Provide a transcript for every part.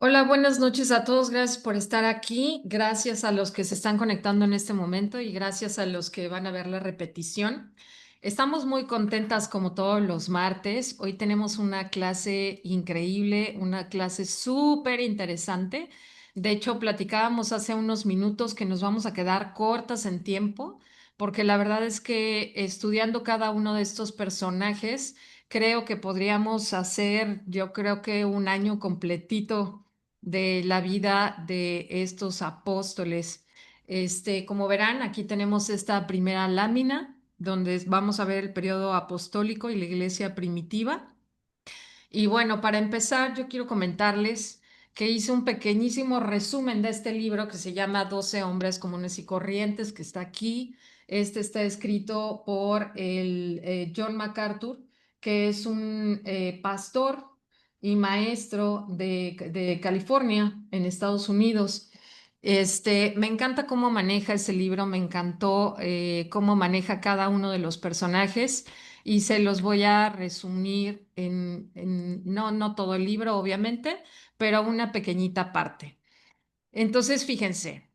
Hola, buenas noches a todos. Gracias por estar aquí. Gracias a los que se están conectando en este momento y gracias a los que van a ver la repetición. Estamos muy contentas como todos los martes. Hoy tenemos una clase increíble, una clase súper interesante. De hecho, platicábamos hace unos minutos que nos vamos a quedar cortas en tiempo, porque la verdad es que estudiando cada uno de estos personajes, creo que podríamos hacer, yo creo que un año completito de la vida de estos apóstoles. Como verán, aquí tenemos esta primera lámina donde vamos a ver el periodo apostólico y la iglesia primitiva. Y bueno, para empezar, yo quiero comentarles que hice un pequeñísimo resumen de este libro que se llama 12 hombres comunes y corrientes, que está aquí. Este está escrito por el John MacArthur, que es un pastor y maestro de California, en Estados Unidos. Me encanta cómo maneja ese libro, me encantó cómo maneja cada uno de los personajes y se los voy a resumir no todo el libro, obviamente, pero una pequeñita parte. Entonces, fíjense.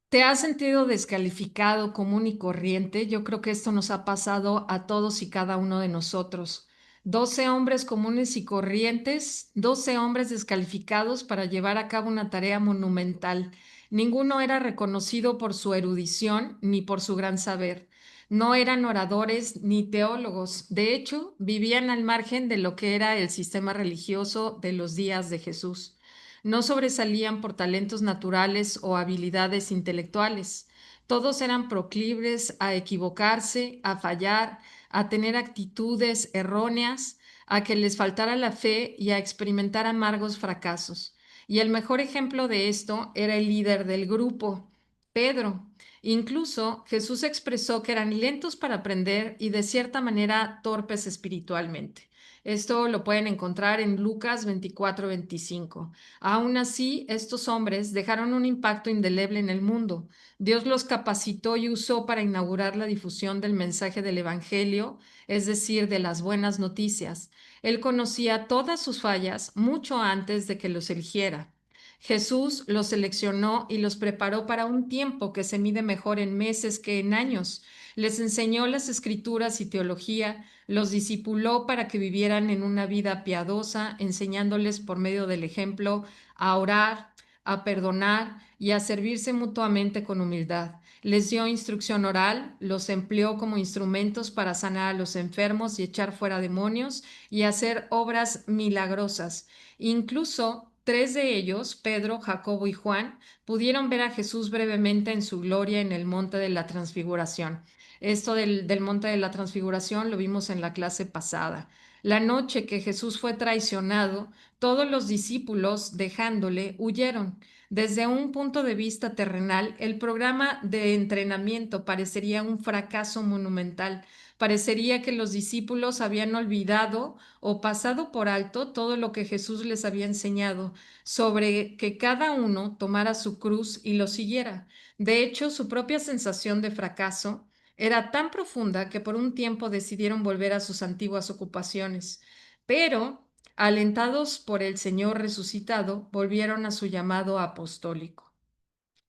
¿Te has sentido descalificado común y corriente? Yo creo que esto nos ha pasado a todos y cada uno de nosotros. 12 hombres comunes y corrientes, 12 hombres descalificados para llevar a cabo una tarea monumental. Ninguno era reconocido por su erudición ni por su gran saber. No eran oradores ni teólogos. De hecho, vivían al margen de lo que era el sistema religioso de los días de Jesús. No sobresalían por talentos naturales o habilidades intelectuales. Todos eran proclives a equivocarse, a fallar, a tener actitudes erróneas, a que les faltara la fe y a experimentar amargos fracasos. Y el mejor ejemplo de esto era el líder del grupo, Pedro. Incluso Jesús expresó que eran lentos para aprender y de cierta manera torpes espiritualmente. Esto lo pueden encontrar en Lucas 24-25. Aún así, estos hombres dejaron un impacto indeleble en el mundo. Dios los capacitó y usó para inaugurar la difusión del mensaje del Evangelio, es decir, de las buenas noticias. Él conocía todas sus fallas mucho antes de que los eligiera. Jesús los seleccionó y los preparó para un tiempo que se mide mejor en meses que en años. Les enseñó las escrituras y teología, los discipuló para que vivieran en una vida piadosa, enseñándoles por medio del ejemplo a orar, a perdonar y a servirse mutuamente con humildad. Les dio instrucción oral, los empleó como instrumentos para sanar a los enfermos y echar fuera demonios y hacer obras milagrosas. Incluso tres de ellos, Pedro, Jacobo y Juan, pudieron ver a Jesús brevemente en su gloria en el monte de la transfiguración. Esto del monte de la transfiguración lo vimos en la clase pasada. La noche que Jesús fue traicionado, todos los discípulos, dejándole, huyeron. Desde un punto de vista terrenal, el programa de entrenamiento parecería un fracaso monumental. Parecería que los discípulos habían olvidado o pasado por alto todo lo que Jesús les había enseñado sobre que cada uno tomara su cruz y lo siguiera. De hecho, su propia sensación de fracaso era tan profunda que por un tiempo decidieron volver a sus antiguas ocupaciones. Pero alentados por el Señor resucitado, volvieron a su llamado apostólico.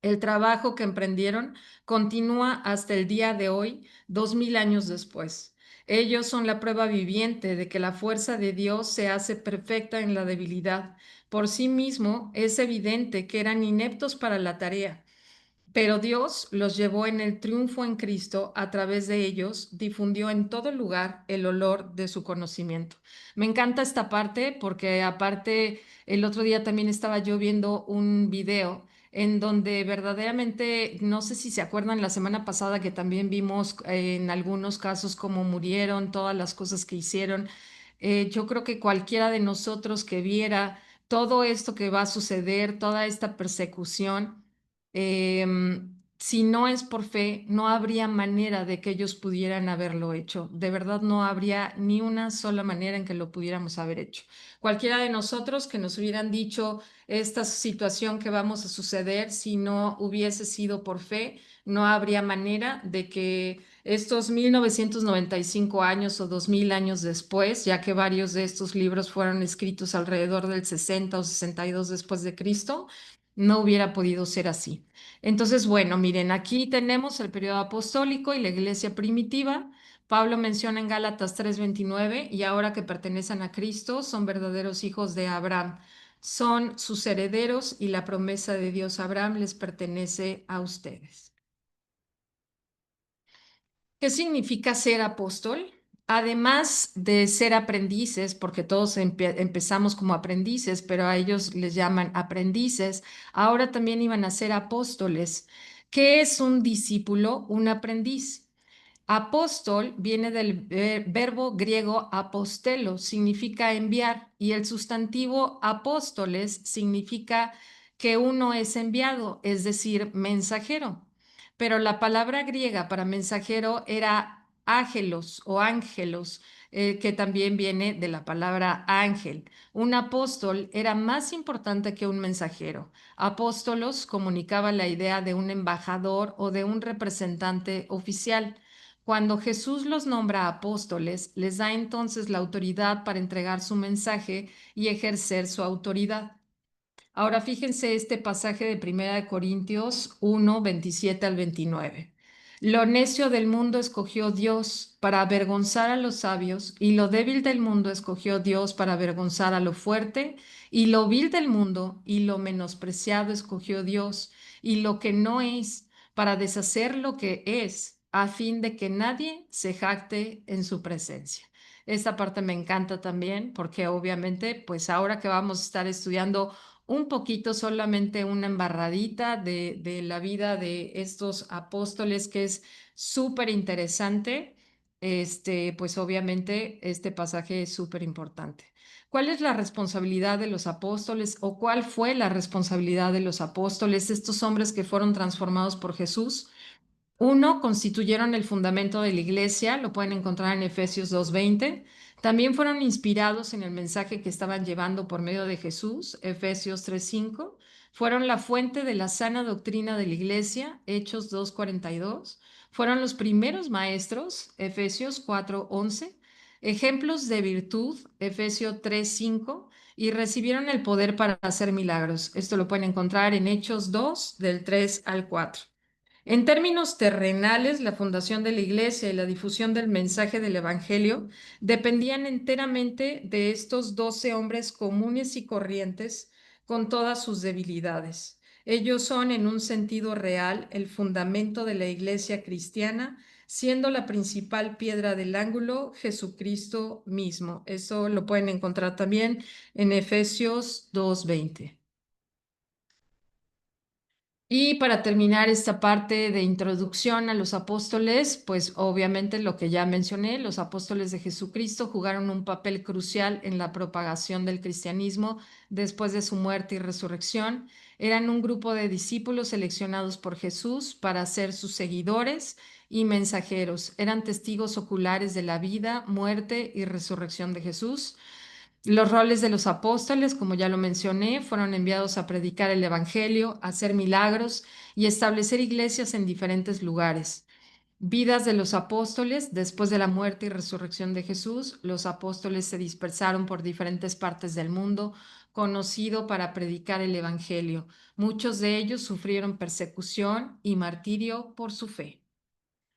El trabajo que emprendieron continúa hasta el día de hoy, 2000 años después. Ellos son la prueba viviente de que la fuerza de Dios se hace perfecta en la debilidad. Por sí mismo es evidente que eran ineptos para la tarea, pero Dios los llevó en el triunfo en Cristo, a través de ellos difundió en todo lugar el olor de su conocimiento. Me encanta esta parte porque aparte el otro día también estaba yo viendo un video en donde verdaderamente, no sé si se acuerdan la semana pasada que también vimos en algunos casos cómo murieron, todas las cosas que hicieron. Yo creo que cualquiera de nosotros que viera todo esto que va a suceder, toda esta persecución, si no es por fe, no habría manera de que ellos pudieran haberlo hecho. De verdad, no habría ni una sola manera en que lo pudiéramos haber hecho. Cualquiera de nosotros que nos hubieran dicho esta situación que vamos a suceder, si no hubiese sido por fe, no habría manera de que Estos 1995 años o 2000 años después, ya que varios de estos libros fueron escritos alrededor del 60 o 62 después de Cristo, no hubiera podido ser así. Entonces, bueno, miren, aquí tenemos el periodo apostólico y la iglesia primitiva. Pablo menciona en Gálatas 3:29, y ahora que pertenecen a Cristo, son verdaderos hijos de Abraham, son sus herederos y la promesa de Dios a Abraham les pertenece a ustedes. ¿Qué significa ser apóstol? Además de ser aprendices, porque todos empezamos como aprendices, pero a ellos les llaman aprendices, ahora también iban a ser apóstoles. ¿Qué es un discípulo? Un aprendiz. Apóstol viene del verbo griego apostelo, significa enviar, y el sustantivo apóstoles significa que uno es enviado, es decir, mensajero. Pero la palabra griega para mensajero era ágelos o ángelos, que también viene de la palabra ángel. Un apóstol era más importante que un mensajero. Apóstolos comunicaba la idea de un embajador o de un representante oficial. Cuando Jesús los nombra apóstoles, les da entonces la autoridad para entregar su mensaje y ejercer su autoridad. Ahora fíjense este pasaje de Primera de Corintios 1, 27 al 29. Lo necio del mundo escogió Dios para avergonzar a los sabios, y lo débil del mundo escogió Dios para avergonzar a lo fuerte, y lo vil del mundo y lo menospreciado escogió Dios, y lo que no es, para deshacer lo que es, a fin de que nadie se jacte en su presencia. Esta parte me encanta también porque obviamente, pues ahora que vamos a estar estudiando un poquito, solamente una embarradita de la vida de estos apóstoles, que es súper interesante. Pues obviamente este pasaje es súper importante. ¿Cuál es la responsabilidad de los apóstoles o cuál fue la responsabilidad de los apóstoles, estos hombres que fueron transformados por Jesús? Uno, constituyeron el fundamento de la iglesia, lo pueden encontrar en Efesios 2:20. También fueron inspirados en el mensaje que estaban llevando por medio de Jesús, Efesios 3:5. Fueron la fuente de la sana doctrina de la iglesia, Hechos 2:42. Fueron los primeros maestros, Efesios 4:11. Ejemplos de virtud, Efesios 3:5. Y recibieron el poder para hacer milagros. Esto lo pueden encontrar en Hechos 2, del 3 al 4. En términos terrenales, la fundación de la iglesia y la difusión del mensaje del Evangelio dependían enteramente de estos 12 hombres comunes y corrientes con todas sus debilidades. Ellos son, en un sentido real, el fundamento de la iglesia cristiana, siendo la principal piedra del ángulo Jesucristo mismo. Eso lo pueden encontrar también en Efesios 2:20. Y para terminar esta parte de introducción a los apóstoles, pues obviamente lo que ya mencioné, los apóstoles de Jesucristo jugaron un papel crucial en la propagación del cristianismo después de su muerte y resurrección. Eran un grupo de discípulos seleccionados por Jesús para ser sus seguidores y mensajeros. Eran testigos oculares de la vida, muerte y resurrección de Jesús. Los roles de los apóstoles, como ya lo mencioné, fueron enviados a predicar el Evangelio, a hacer milagros y establecer iglesias en diferentes lugares. Vidas de los apóstoles: después de la muerte y resurrección de Jesús, los apóstoles se dispersaron por diferentes partes del mundo, conocido para predicar el Evangelio. Muchos de ellos sufrieron persecución y martirio por su fe.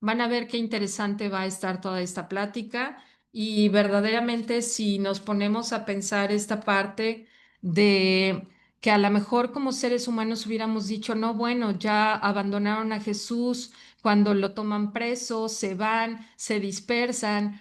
Van a ver qué interesante va a estar toda esta plática, y verdaderamente si nos ponemos a pensar esta parte de que a lo mejor como seres humanos hubiéramos dicho, no, bueno, ya abandonaron a Jesús, cuando lo toman preso, se van, se dispersan,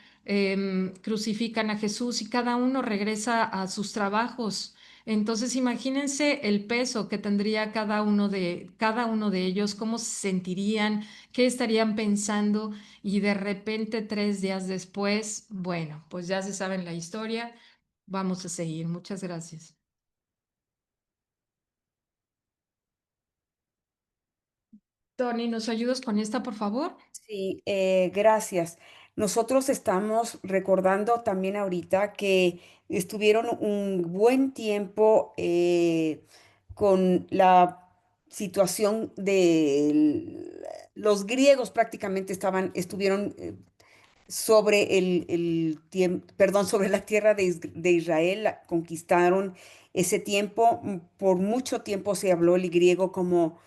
crucifican a Jesús y cada uno regresa a sus trabajos. Entonces, imagínense el peso que tendría cada uno de ellos, cómo se sentirían, qué estarían pensando, y de repente 3 días después, bueno, pues ya se saben la historia. Vamos a seguir. Muchas gracias. Tony, ¿nos ayudas con esta, por favor? Sí, gracias. Nosotros estamos recordando también ahorita que estuvieron un buen tiempo con la situación de los griegos prácticamente estuvieron sobre perdón, sobre la tierra de Israel, conquistaron ese tiempo. Por mucho tiempo se habló el griego como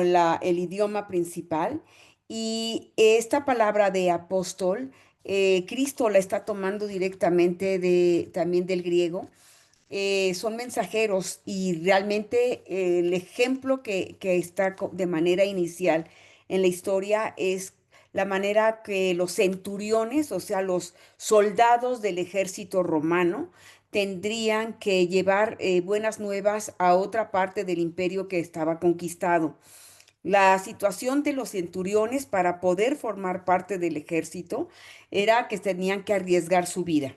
el idioma principal. Y esta palabra de apóstol, Cristo la está tomando directamente también del griego. Son mensajeros y realmente el ejemplo que está de manera inicial en la historia es la manera que los centuriones, o sea, los soldados del ejército romano, tendrían que llevar buenas nuevas a otra parte del imperio que estaba conquistado. La situación de los centuriones para poder formar parte del ejército era que tenían que arriesgar su vida.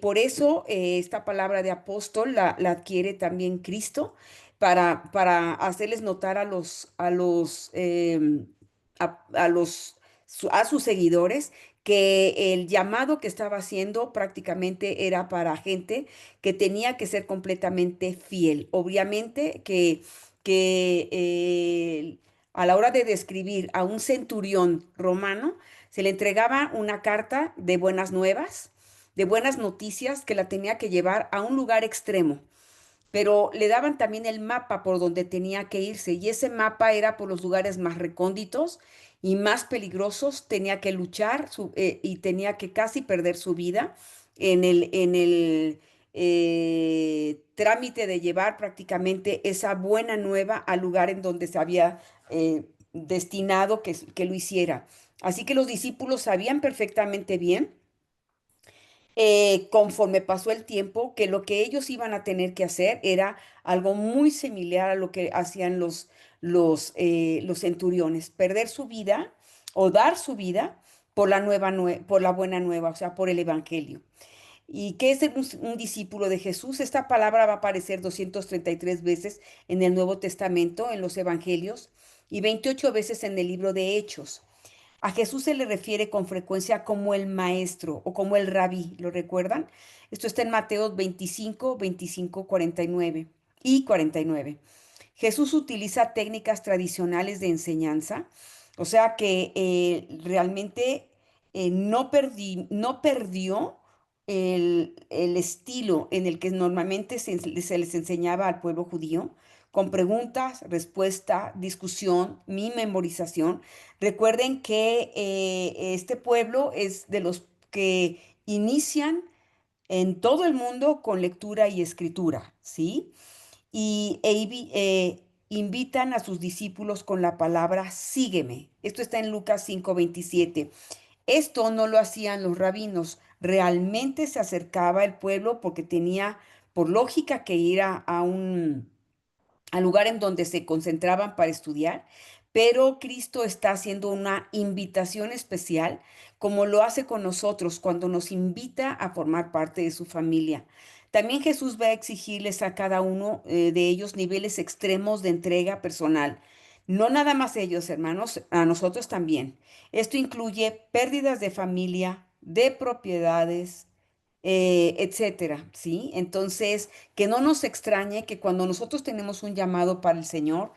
Por eso esta palabra de apóstol la adquiere también Cristo para hacerles notar a sus seguidores que el llamado que estaba haciendo prácticamente era para gente que tenía que ser completamente fiel. Obviamente que a la hora de describir a un centurión romano, se le entregaba una carta de buenas noticias que la tenía que llevar a un lugar extremo, pero le daban también el mapa por donde tenía que irse y ese mapa era por los lugares más recónditos y más peligrosos, tenía que luchar y tenía que casi perder su vida en el trámite de llevar prácticamente esa buena nueva al lugar en donde se había destinado que lo hiciera. Así que los discípulos sabían perfectamente bien, conforme pasó el tiempo, que lo que ellos iban a tener que hacer era algo muy similar a lo que hacían los centuriones, perder su vida o dar su vida por la buena nueva, o sea, por el evangelio. ¿Y qué es un discípulo de Jesús? Esta palabra va a aparecer 233 veces en el Nuevo Testamento, en los Evangelios, y 28 veces en el libro de Hechos. A Jesús se le refiere con frecuencia como el maestro o como el rabí, ¿lo recuerdan? Esto está en Mateo 25, 25, 49 y 49. Jesús utiliza técnicas tradicionales de enseñanza, o sea que realmente no perdió el estilo en el que normalmente se les enseñaba al pueblo judío, con preguntas, respuesta, discusión, mi memorización. Recuerden que este pueblo es de los que inician en todo el mundo con lectura y escritura, ¿sí? Invitan a sus discípulos con la palabra sígueme. Esto está en Lucas 5:27. Esto no lo hacían los rabinos, realmente se acercaba el pueblo porque tenía por lógica que ir al lugar en donde se concentraban para estudiar, pero Cristo está haciendo una invitación especial, como lo hace con nosotros cuando nos invita a formar parte de su familia. También Jesús va a exigirles a cada uno de ellos niveles extremos de entrega personal. No nada más ellos, hermanos, a nosotros también. Esto incluye pérdidas de familia, de propiedades, etcétera, ¿sí? Entonces, que no nos extrañe que cuando nosotros tenemos un llamado para el Señor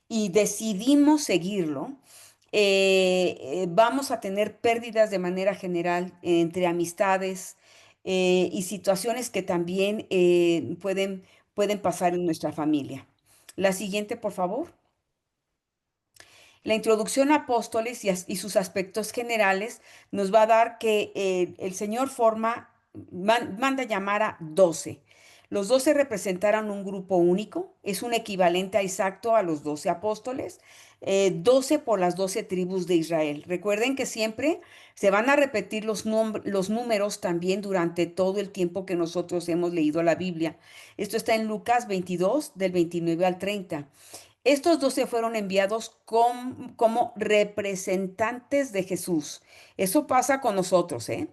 y decidimos seguirlo, vamos a tener pérdidas de manera general entre amistades y situaciones que también pueden pasar en nuestra familia. La siguiente, por favor. La introducción a apóstoles y sus aspectos generales nos va a dar que el Señor manda llamar a 12. Los 12 representaron un grupo único, es un equivalente exacto a los 12 apóstoles, 12 por las 12 tribus de Israel. Recuerden que siempre se van a repetir los números también durante todo el tiempo que nosotros hemos leído la Biblia. Esto está en Lucas 22, del 29 al 30. Estos 12 fueron enviados como representantes de Jesús. Eso pasa con nosotros, ¿eh?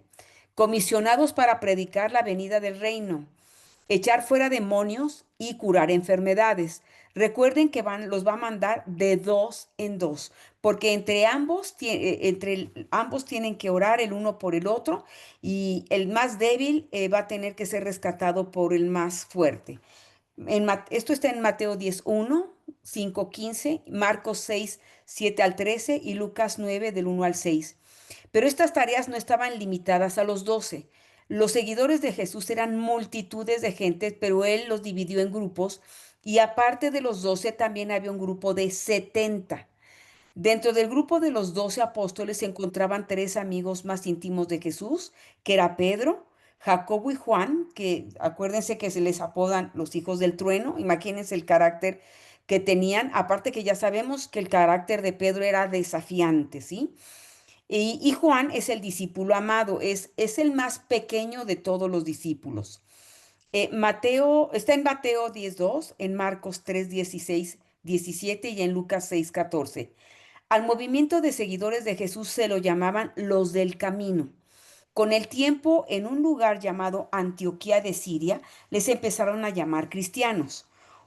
Comisionados para predicar la venida del reino, echar fuera demonios y curar enfermedades. Recuerden que los va a mandar de dos en dos, porque entre ambos tienen que orar el uno por el otro y el más débil va a tener que ser rescatado por el más fuerte. Esto está en Mateo 10:1, 5:15, Marcos 6, 7 al 13 y Lucas 9 del 1 al 6. Pero estas tareas no estaban limitadas a los 12. Los seguidores de Jesús eran multitudes de gente, pero él los dividió en grupos y aparte de los 12 también había un grupo de 70. Dentro del grupo de los 12 apóstoles se encontraban tres amigos más íntimos de Jesús, que era Pedro, Jacobo y Juan, que acuérdense que se les apodan los hijos del trueno. Imagínense el carácter que tenían, aparte que ya sabemos que el carácter de Pedro era desafiante, ¿sí? Y Juan es el discípulo amado, es el más pequeño de todos los discípulos. Mateo, está en Mateo 10:2, en Marcos 3:16, 17 y en Lucas 6:14. Al movimiento de seguidores de Jesús se lo llamaban los del camino. Con el tiempo, en un lugar llamado Antioquía de Siria, les empezaron a llamar cristianos.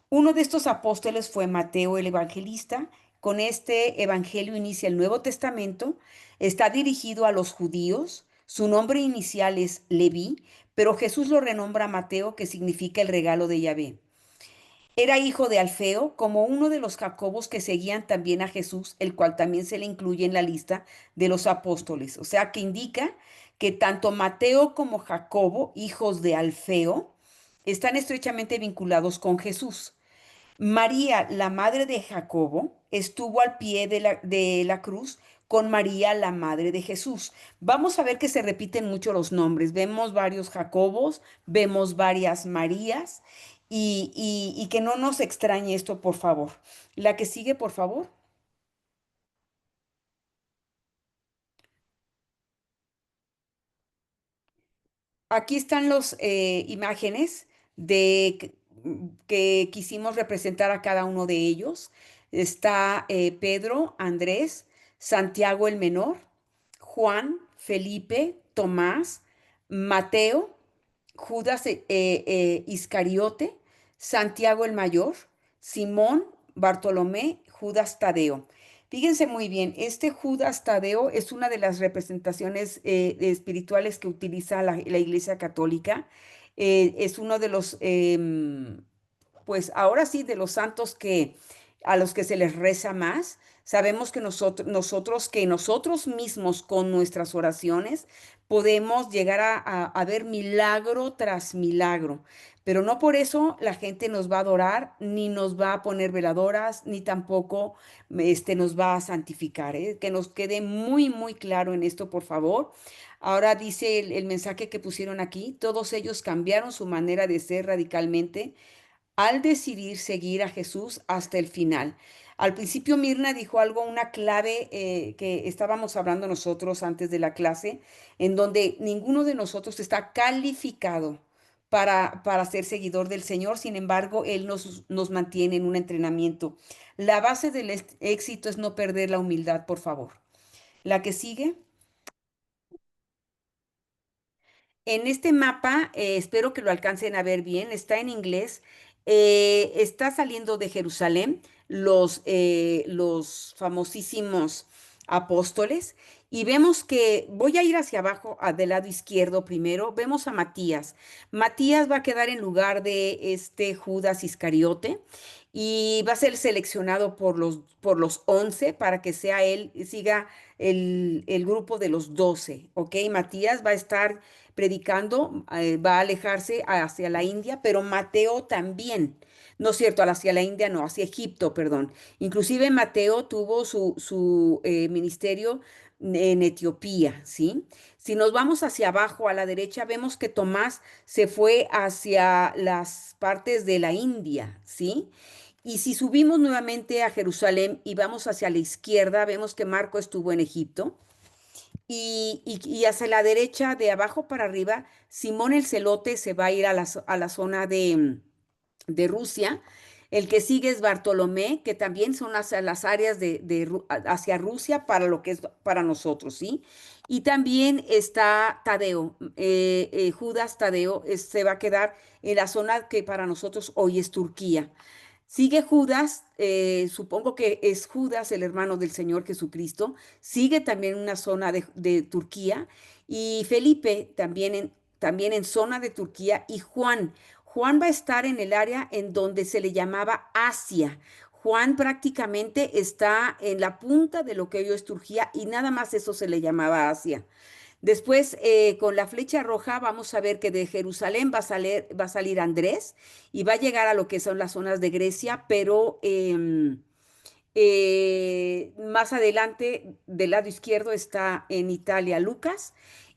Uno de estos apóstoles fue Mateo el Evangelista. Con este evangelio inicia el Nuevo Testamento. Está dirigido a los judíos. Su nombre inicial es Leví, pero Jesús lo renombra Mateo, que significa el regalo de Yahvé. Era hijo de Alfeo, como uno de los Jacobos que seguían también a Jesús, el cual también se le incluye en la lista de los apóstoles. O sea que indica que tanto Mateo como Jacobo, hijos de Alfeo, están estrechamente vinculados con Jesús. María, la madre de Jacobo, estuvo al pie de la cruz con María, la madre de Jesús. Vamos a ver que se repiten mucho los nombres. Vemos varios Jacobos, vemos varias Marías y que no nos extrañe esto, por favor. La que sigue, por favor. Aquí están las imágenes de que quisimos representar a cada uno de ellos. Está Pedro, Andrés, Santiago el menor, Juan, Felipe, Tomás, Mateo, Judas Iscariote, Santiago el mayor, Simón, Bartolomé, Judas Tadeo. Fíjense muy bien, este Judas Tadeo es una de las representaciones espirituales que utiliza la Iglesia Católica. Es uno de los, pues ahora sí, de los santos que a los que se les reza más. Sabemos que nosotros mismos con nuestras oraciones podemos llegar a ver milagro tras milagro, pero no por eso la gente nos va a adorar, ni nos va a poner veladoras, ni tampoco nos va a santificar, ¿eh? Que nos quede muy, muy claro en esto, por favor. Ahora dice el mensaje que pusieron aquí, todos ellos cambiaron su manera de ser radicalmente al decidir seguir a Jesús hasta el final. Al principio Mirna dijo algo, una clave que estábamos hablando nosotros antes de la clase, en donde ninguno de nosotros está calificado para ser seguidor del Señor. Sin embargo, Él nos mantiene en un entrenamiento. La base del éxito es no perder la humildad, por favor. La que sigue. En este mapa, espero que lo alcancen a ver bien, está en inglés, está saliendo de Jerusalén los famosísimos apóstoles y vemos que, voy a ir hacia abajo, del lado izquierdo primero, vemos a Matías. Matías va a quedar en lugar de este Judas Iscariote y va a ser seleccionado por los 11 para que sea él, siga el grupo de los 12, ¿ok? Matías va a estar predicando, va a alejarse hacia la India, pero Mateo también. No es cierto, hacia la India, no, hacia Egipto, perdón. Inclusive Mateo tuvo su ministerio en Etiopía, ¿sí? Si nos vamos hacia abajo a la derecha, vemos que Tomás se fue hacia las partes de la India, ¿sí? Y si subimos nuevamente a Jerusalén y vamos hacia la izquierda, vemos que Marco estuvo en Egipto. Y hacia la derecha, de abajo para arriba, Simón el Celote se va a ir a la zona de Rusia. El que sigue es Bartolomé, que también son hacia las áreas hacia Rusia para lo que es para nosotros, ¿sí? Y también está Tadeo, Judas Tadeo, se va a quedar en la zona que para nosotros hoy es Turquía. Sigue Judas, supongo que es Judas, el hermano del Señor Jesucristo. Sigue también una zona de Turquía. Y Felipe también en zona de Turquía. Y Juan. Juan va a estar en el área en donde se le llamaba Asia. Juan prácticamente está en la punta de lo que hoy es Turquía y nada más eso se le llamaba Asia. Después, con la flecha roja, vamos a ver que de Jerusalén va a salir Andrés y va a llegar a lo que son las zonas de Grecia, pero más adelante, del lado izquierdo, está en Italia Lucas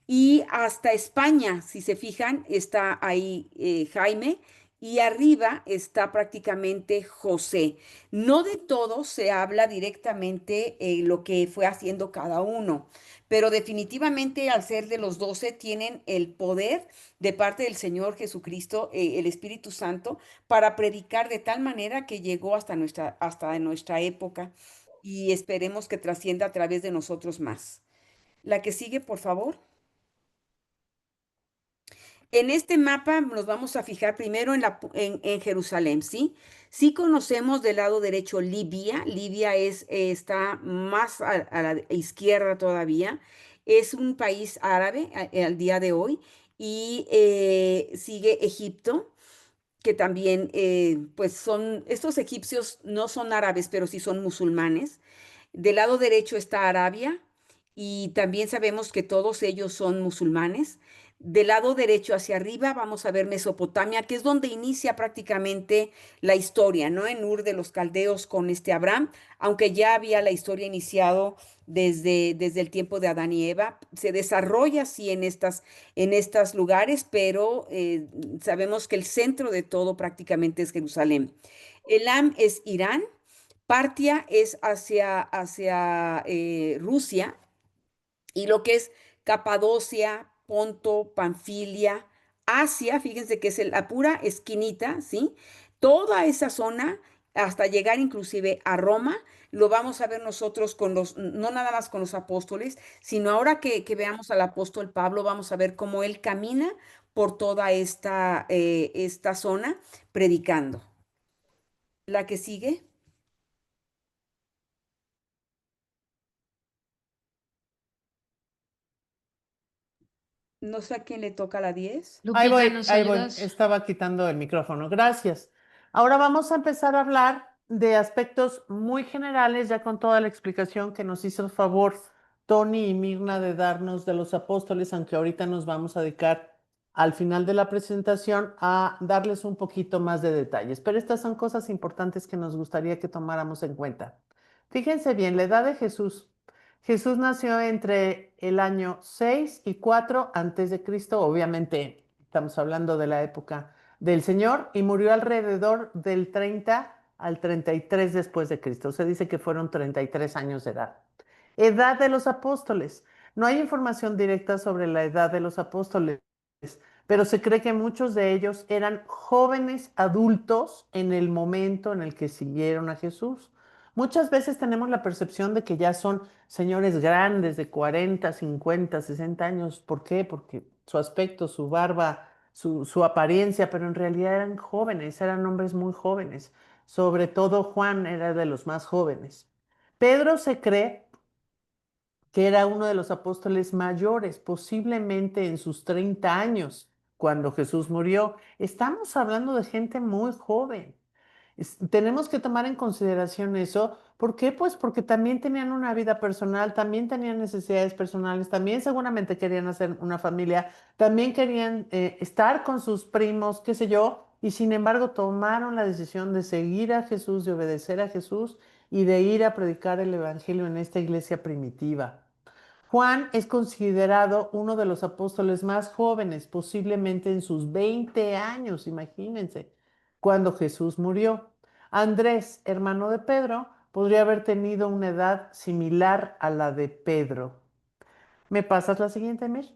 y hasta España, si se fijan, está ahí Jaime y arriba está prácticamente José. No de todo se habla directamente lo que fue haciendo cada uno, pero definitivamente al ser de los 12 tienen el poder de parte del Señor Jesucristo, el Espíritu Santo para predicar de tal manera que llegó hasta nuestra época y esperemos que trascienda a través de nosotros más. La que sigue, por favor. En este mapa nos vamos a fijar primero en Jerusalén, ¿sí? Sí conocemos del lado derecho Libia. Libia está más a la izquierda todavía. Es un país árabe al día de hoy y sigue Egipto que también, pues estos egipcios no son árabes, pero sí son musulmanes. Del lado derecho está Arabia y también sabemos que todos ellos son musulmanes. Del lado derecho hacia arriba vamos a ver Mesopotamia, que es donde inicia prácticamente la historia, ¿no? En Ur de los Caldeos con este Abraham, aunque ya había la historia iniciado desde el tiempo de Adán y Eva. Se desarrolla así en estos lugares, pero sabemos que el centro de todo prácticamente es Jerusalén. Elam es Irán, Partia es hacia Rusia y lo que es Capadocia, Ponto, Panfilia, Asia, fíjense que es la pura esquinita, ¿sí? Toda esa zona, hasta llegar inclusive a Roma, lo vamos a ver nosotros no nada más con los apóstoles, sino ahora que veamos al apóstol Pablo, vamos a ver cómo él camina por toda esta zona predicando. La que sigue. No sé a quién le toca la 10. Lupita, ¿nos Ahí voy. ayudas? Estaba quitando el micrófono. Gracias. Ahora vamos a empezar a hablar de aspectos muy generales, ya con toda la explicación que nos hizo el favor Tony y Mirna de darnos de los apóstoles, aunque ahorita nos vamos a dedicar al final de la presentación a darles un poquito más de detalles. Pero estas son cosas importantes que nos gustaría que tomáramos en cuenta. Fíjense bien, la edad de Jesús. Jesús nació entre el año 6 y 4 antes de Cristo, obviamente estamos hablando de la época del Señor, y murió alrededor del 30 al 33 después de Cristo. Se dice que fueron 33 años de edad. Edad de los apóstoles. No hay información directa sobre la edad de los apóstoles, pero se cree que muchos de ellos eran jóvenes adultos en el momento en el que siguieron a Jesús. Muchas veces tenemos la percepción de que ya son señores grandes de 40, 50, 60 años. ¿Por qué? Porque su aspecto, su barba, su apariencia, pero en realidad eran jóvenes, eran hombres muy jóvenes. Sobre todo Juan era de los más jóvenes. Pedro se cree que era uno de los apóstoles mayores, posiblemente en sus 30 años, cuando Jesús murió. Estamos hablando de gente muy joven. Tenemos que tomar en consideración eso. ¿Por qué? Pues porque también tenían una vida personal, también tenían necesidades personales, también seguramente querían hacer una familia, también querían estar con sus primos, qué sé yo, y sin embargo tomaron la decisión de seguir a Jesús, de obedecer a Jesús y de ir a predicar el Evangelio en esta iglesia primitiva. Juan es considerado uno de los apóstoles más jóvenes, posiblemente en sus 20 años, imagínense, cuando Jesús murió. Andrés, hermano de Pedro, podría haber tenido una edad similar a la de Pedro. ¿Me pasas la siguiente, Mir?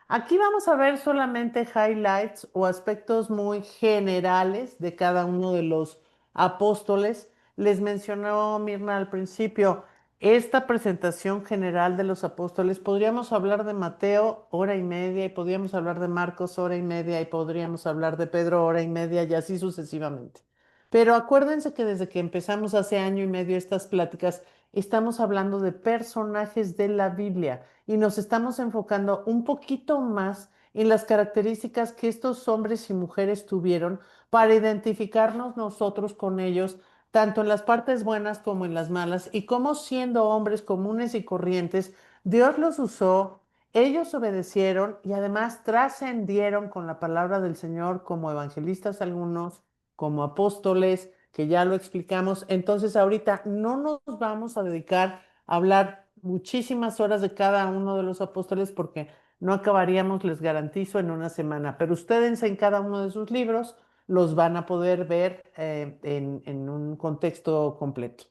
Aquí vamos a ver solamente highlights o aspectos muy generales de cada uno de los apóstoles. Les mencionó Mirna al principio esta presentación general de los apóstoles. Podríamos hablar de Mateo hora y media, y podríamos hablar de Marcos hora y media, y podríamos hablar de Pedro hora y media, y así sucesivamente. Pero acuérdense que desde que empezamos hace año y medio estas pláticas, estamos hablando de personajes de la Biblia y nos estamos enfocando un poquito más en las características que estos hombres y mujeres tuvieron para identificarnos nosotros con ellos, tanto en las partes buenas como en las malas, y cómo siendo hombres comunes y corrientes, Dios los usó, ellos obedecieron y además trascendieron con la palabra del Señor como evangelistas algunos, como apóstoles, que ya lo explicamos. Entonces ahorita no nos vamos a dedicar a hablar muchísimas horas de cada uno de los apóstoles porque no acabaríamos, les garantizo, en una semana, pero ustedes en cada uno de sus libros los van a poder ver en un contexto completo.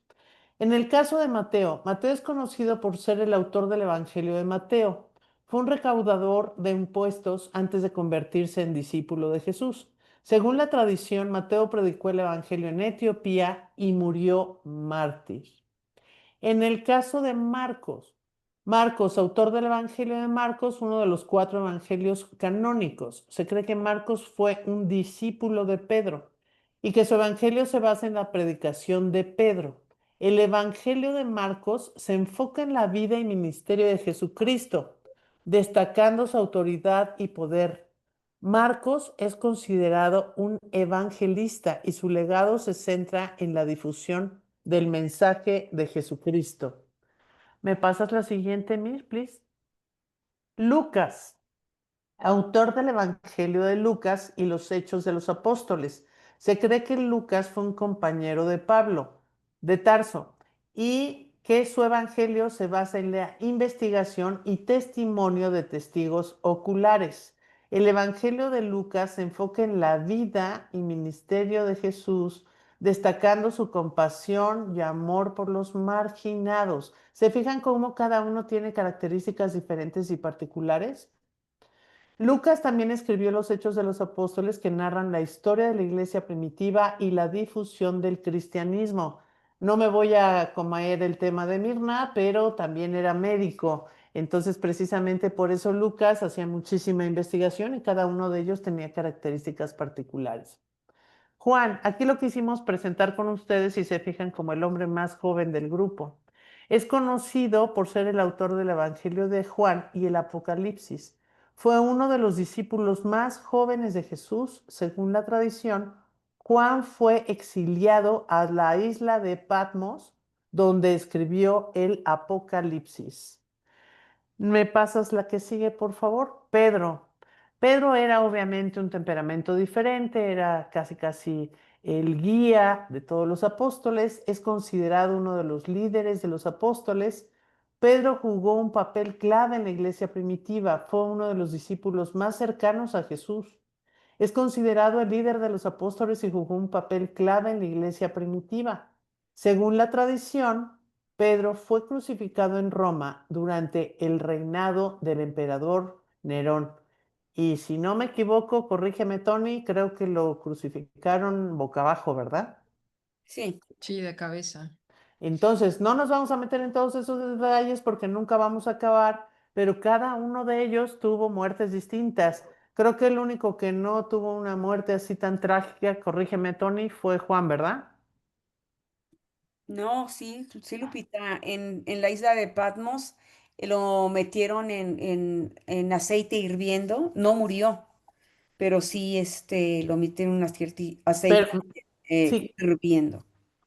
En el caso de Mateo, Mateo es conocido por ser el autor del Evangelio de Mateo. Fue un recaudador de impuestos antes de convertirse en discípulo de Jesús. Según la tradición, Mateo predicó el Evangelio en Etiopía y murió mártir. En el caso de Marcos, Marcos, autor del Evangelio de Marcos, uno de los 4 evangelios canónicos. Se cree que Marcos fue un discípulo de Pedro y que su evangelio se basa en la predicación de Pedro. El Evangelio de Marcos se enfoca en la vida y ministerio de Jesucristo, destacando su autoridad y poder. Marcos es considerado un evangelista y su legado se centra en la difusión del mensaje de Jesucristo. ¿Me pasas la siguiente, Mir, please? Lucas, autor del Evangelio de Lucas y los Hechos de los Apóstoles. Se cree que Lucas fue un compañero de Pablo, de Tarso, y que su evangelio se basa en la investigación y testimonio de testigos oculares. El Evangelio de Lucas se enfoca en la vida y ministerio de Jesús, destacando su compasión y amor por los marginados. ¿Se fijan cómo cada uno tiene características diferentes y particulares? Lucas también escribió los Hechos de los Apóstoles que narran la historia de la iglesia primitiva y la difusión del cristianismo. No me voy a comer el tema de Mirna, pero también era médico. Entonces, precisamente por eso Lucas hacía muchísima investigación y cada uno de ellos tenía características particulares. Juan, aquí lo quisimos presentar con ustedes, si se fijan, como el hombre más joven del grupo. Es conocido por ser el autor del Evangelio de Juan y el Apocalipsis. Fue uno de los discípulos más jóvenes de Jesús. Según la tradición, Juan fue exiliado a la isla de Patmos, donde escribió el Apocalipsis. ¿Me pasas la que sigue, por favor? Pedro. Pedro era obviamente un temperamento diferente, era casi casi el guía de todos los apóstoles, es considerado uno de los líderes de los apóstoles. Pedro jugó un papel clave en la iglesia primitiva, fue uno de los discípulos más cercanos a Jesús. Es considerado el líder de los apóstoles y jugó un papel clave en la iglesia primitiva. Según la tradición, Pedro fue crucificado en Roma durante el reinado del emperador Nerón. Y si no me equivoco, corrígeme, Tony, creo que lo crucificaron boca abajo, ¿verdad? Sí. Sí, de cabeza. Entonces, no nos vamos a meter en todos esos detalles porque nunca vamos a acabar, pero cada uno de ellos tuvo muertes distintas. Creo que el único que no tuvo una muerte así tan trágica, corrígeme, Tony, fue Juan, ¿verdad? No, sí, sí, Lupita. En la isla de Patmos lo metieron en aceite hirviendo. No murió, pero sí lo metieron en Pero aceite sí, hirviendo.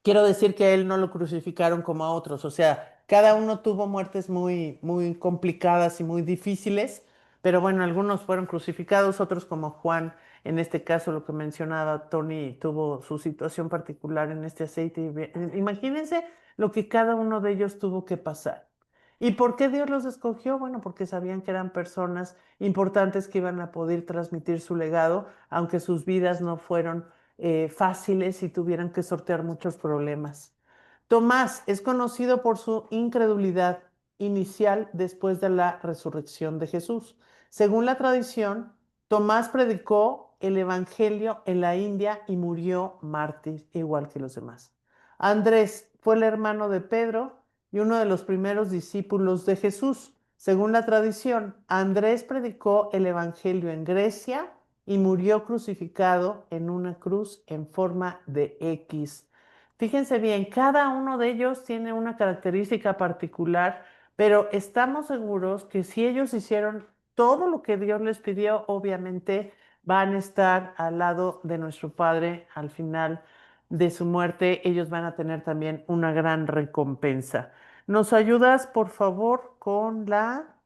quiero decir que a él no lo crucificaron como a otros, o sea, cada uno tuvo muertes muy, muy complicadas y muy difíciles, pero bueno, algunos fueron crucificados, otros como Juan, en este caso lo que mencionaba Tony, tuvo su situación particular en este aceite. Imagínense lo que cada uno de ellos tuvo que pasar. ¿Y por qué Dios los escogió? Bueno, porque sabían que eran personas importantes que iban a poder transmitir su legado, aunque sus vidas no fueron fáciles y tuvieran que sortear muchos problemas. Tomás es conocido por su incredulidad inicial después de la resurrección de Jesús. Según la tradición, Tomás predicó el Evangelio en la India y murió mártir igual que los demás. Andrés fue el hermano de Pedro y uno de los primeros discípulos de Jesús. Según la tradición, Andrés predicó el Evangelio en Grecia y murió crucificado en una cruz en forma de X. Fíjense bien, cada uno de ellos tiene una característica particular, pero estamos seguros que si ellos hicieron todo lo que Dios les pidió, obviamente van a estar al lado de nuestro Padre al final de su muerte, ellos van a tener también una gran recompensa. ¿Nos ayudas, por favor, con la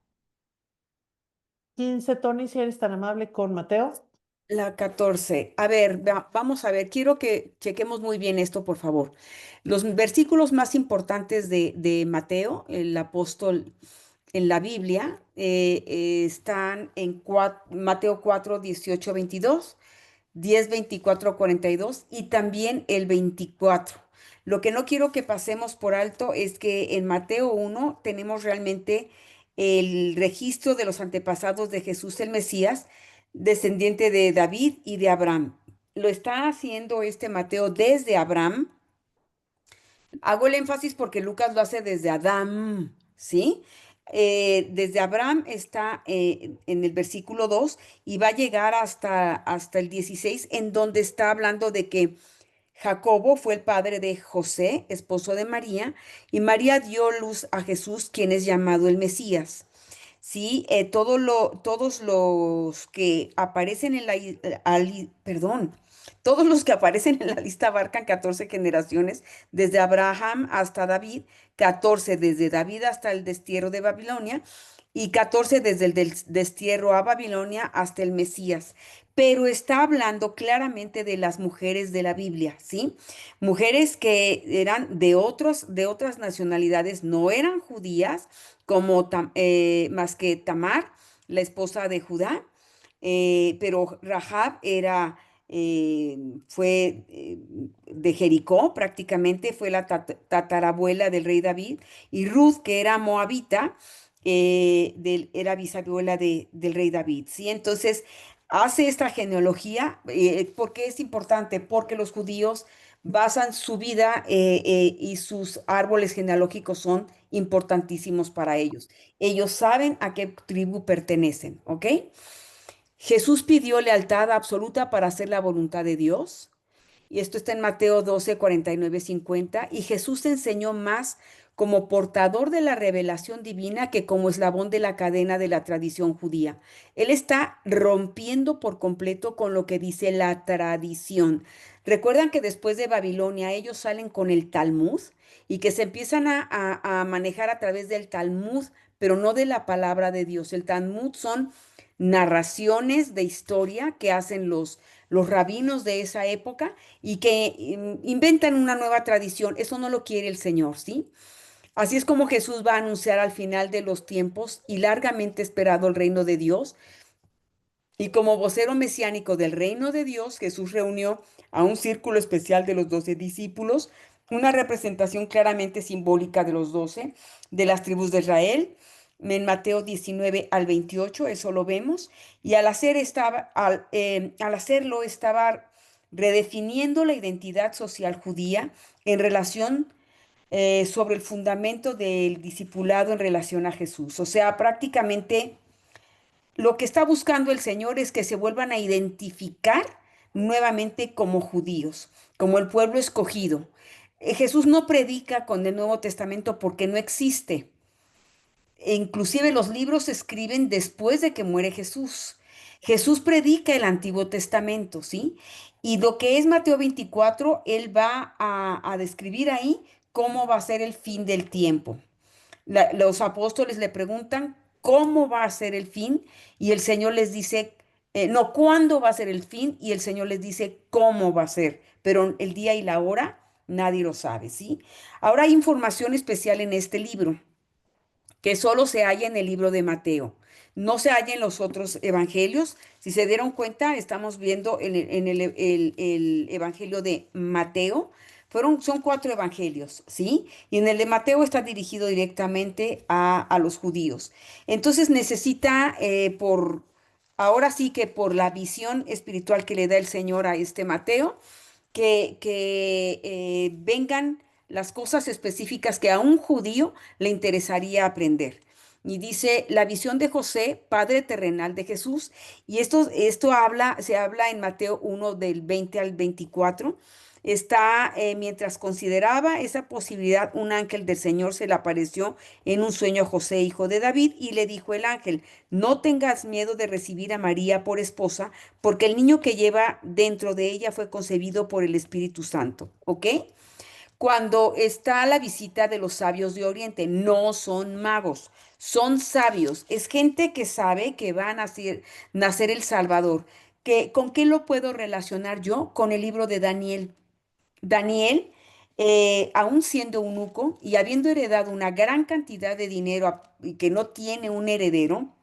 15, Tony, si eres tan amable, con Mateo? La 14. A ver, vamos a ver, quiero que chequemos muy bien esto, por favor. Los versículos más importantes de Mateo, el apóstol en la Biblia, están en Mateo 4, 18, 22. 10, 24, 42 y también el 24. Lo que no quiero que pasemos por alto es que en Mateo 1 tenemos realmente el registro de los antepasados de Jesús el Mesías, descendiente de David y de Abraham. Lo está haciendo este Mateo desde Abraham. Hago el énfasis porque Lucas lo hace desde Adán, ¿sí? Desde Abraham está en el versículo 2 y va a llegar hasta el 16 en donde está hablando de que Jacobo fue el padre de José, esposo de María, y María dio luz a Jesús, quien es llamado el Mesías. Sí, todos los que aparecen en perdón, todos los que aparecen en la lista abarcan 14 generaciones, desde Abraham hasta David, 14 desde David hasta el destierro de Babilonia y 14 desde el destierro a Babilonia hasta el Mesías. Pero está hablando claramente de las mujeres de la Biblia, ¿sí? Mujeres que eran de otras nacionalidades, no eran judías como más que Tamar, la esposa de Judá, pero Rahab fue de Jericó prácticamente, fue la tatarabuela del rey David, y Ruth, que era moabita, era bisabuela del rey David, ¿sí? Entonces, hace esta genealogía, ¿por qué es importante? Porque los judíos basan su vida y sus árboles genealógicos son importantísimos para ellos. Ellos saben a qué tribu pertenecen, ¿ok? Jesús pidió lealtad absoluta para hacer la voluntad de Dios. Y esto está en Mateo 12, 49, 50. Y Jesús enseñó más como portador de la revelación divina que como eslabón de la cadena de la tradición judía. Él está rompiendo por completo con lo que dice la tradición. Recuerdan que después de Babilonia ellos salen con el Talmud y que se empiezan a manejar a través del Talmud, pero no de la palabra de Dios. El Talmud son narraciones de historia que hacen los rabinos de esa época y que inventan una nueva tradición. Eso no lo quiere el Señor, ¿sí? Así es como Jesús va a anunciar al final de los tiempos y largamente esperado el reino de Dios. Y como vocero mesiánico del reino de Dios, Jesús reunió a un círculo especial de los 12 discípulos, una representación claramente simbólica de los 12 de las tribus de Israel. En Mateo 19 al 28, eso lo vemos. Y al hacerlo estaba redefiniendo la identidad social judía en relación sobre el fundamento del discipulado en relación a Jesús. O sea, prácticamente lo que está buscando el Señor es que se vuelvan a identificar nuevamente como judíos, como el pueblo escogido. Jesús no predica con el Nuevo Testamento porque no existe. E inclusive los libros se escriben después de que muere Jesús. Jesús predica el Antiguo Testamento, ¿sí? Y lo que es Mateo 24, él va a describir ahí cómo va a ser el fin del tiempo. Los apóstoles le preguntan cómo va a ser el fin y el Señor les dice, no, cuándo va a ser el fin y el Señor les dice cómo va a ser, pero el día y la hora nadie lo sabe, ¿sí? Ahora hay información especial en este libro que solo se halla en el libro de Mateo. No se halla en los otros evangelios. Si se dieron cuenta, estamos viendo el evangelio de Mateo. Son 4 evangelios, ¿sí? Y en el de Mateo está dirigido directamente a los judíos. Entonces necesita, ahora sí que por la visión espiritual que le da el Señor a este Mateo, que vengan las cosas específicas que a un judío le interesaría aprender. Y dice, la visión de José, padre terrenal de Jesús. Y se habla en Mateo 1 del 20 al 24. Está, mientras consideraba esa posibilidad, un ángel del Señor se le apareció en un sueño a José, hijo de David, y le dijo el ángel, no tengas miedo de recibir a María por esposa, porque el niño que lleva dentro de ella fue concebido por el Espíritu Santo. ¿Ok? Cuando está la visita de los sabios de Oriente, no son magos, son sabios. Es gente que sabe que va a nacer el Salvador. ¿Con qué lo puedo relacionar yo? Con el libro de Daniel. Daniel, aún siendo eunuco y habiendo heredado una gran cantidad de dinero y que no tiene un heredero,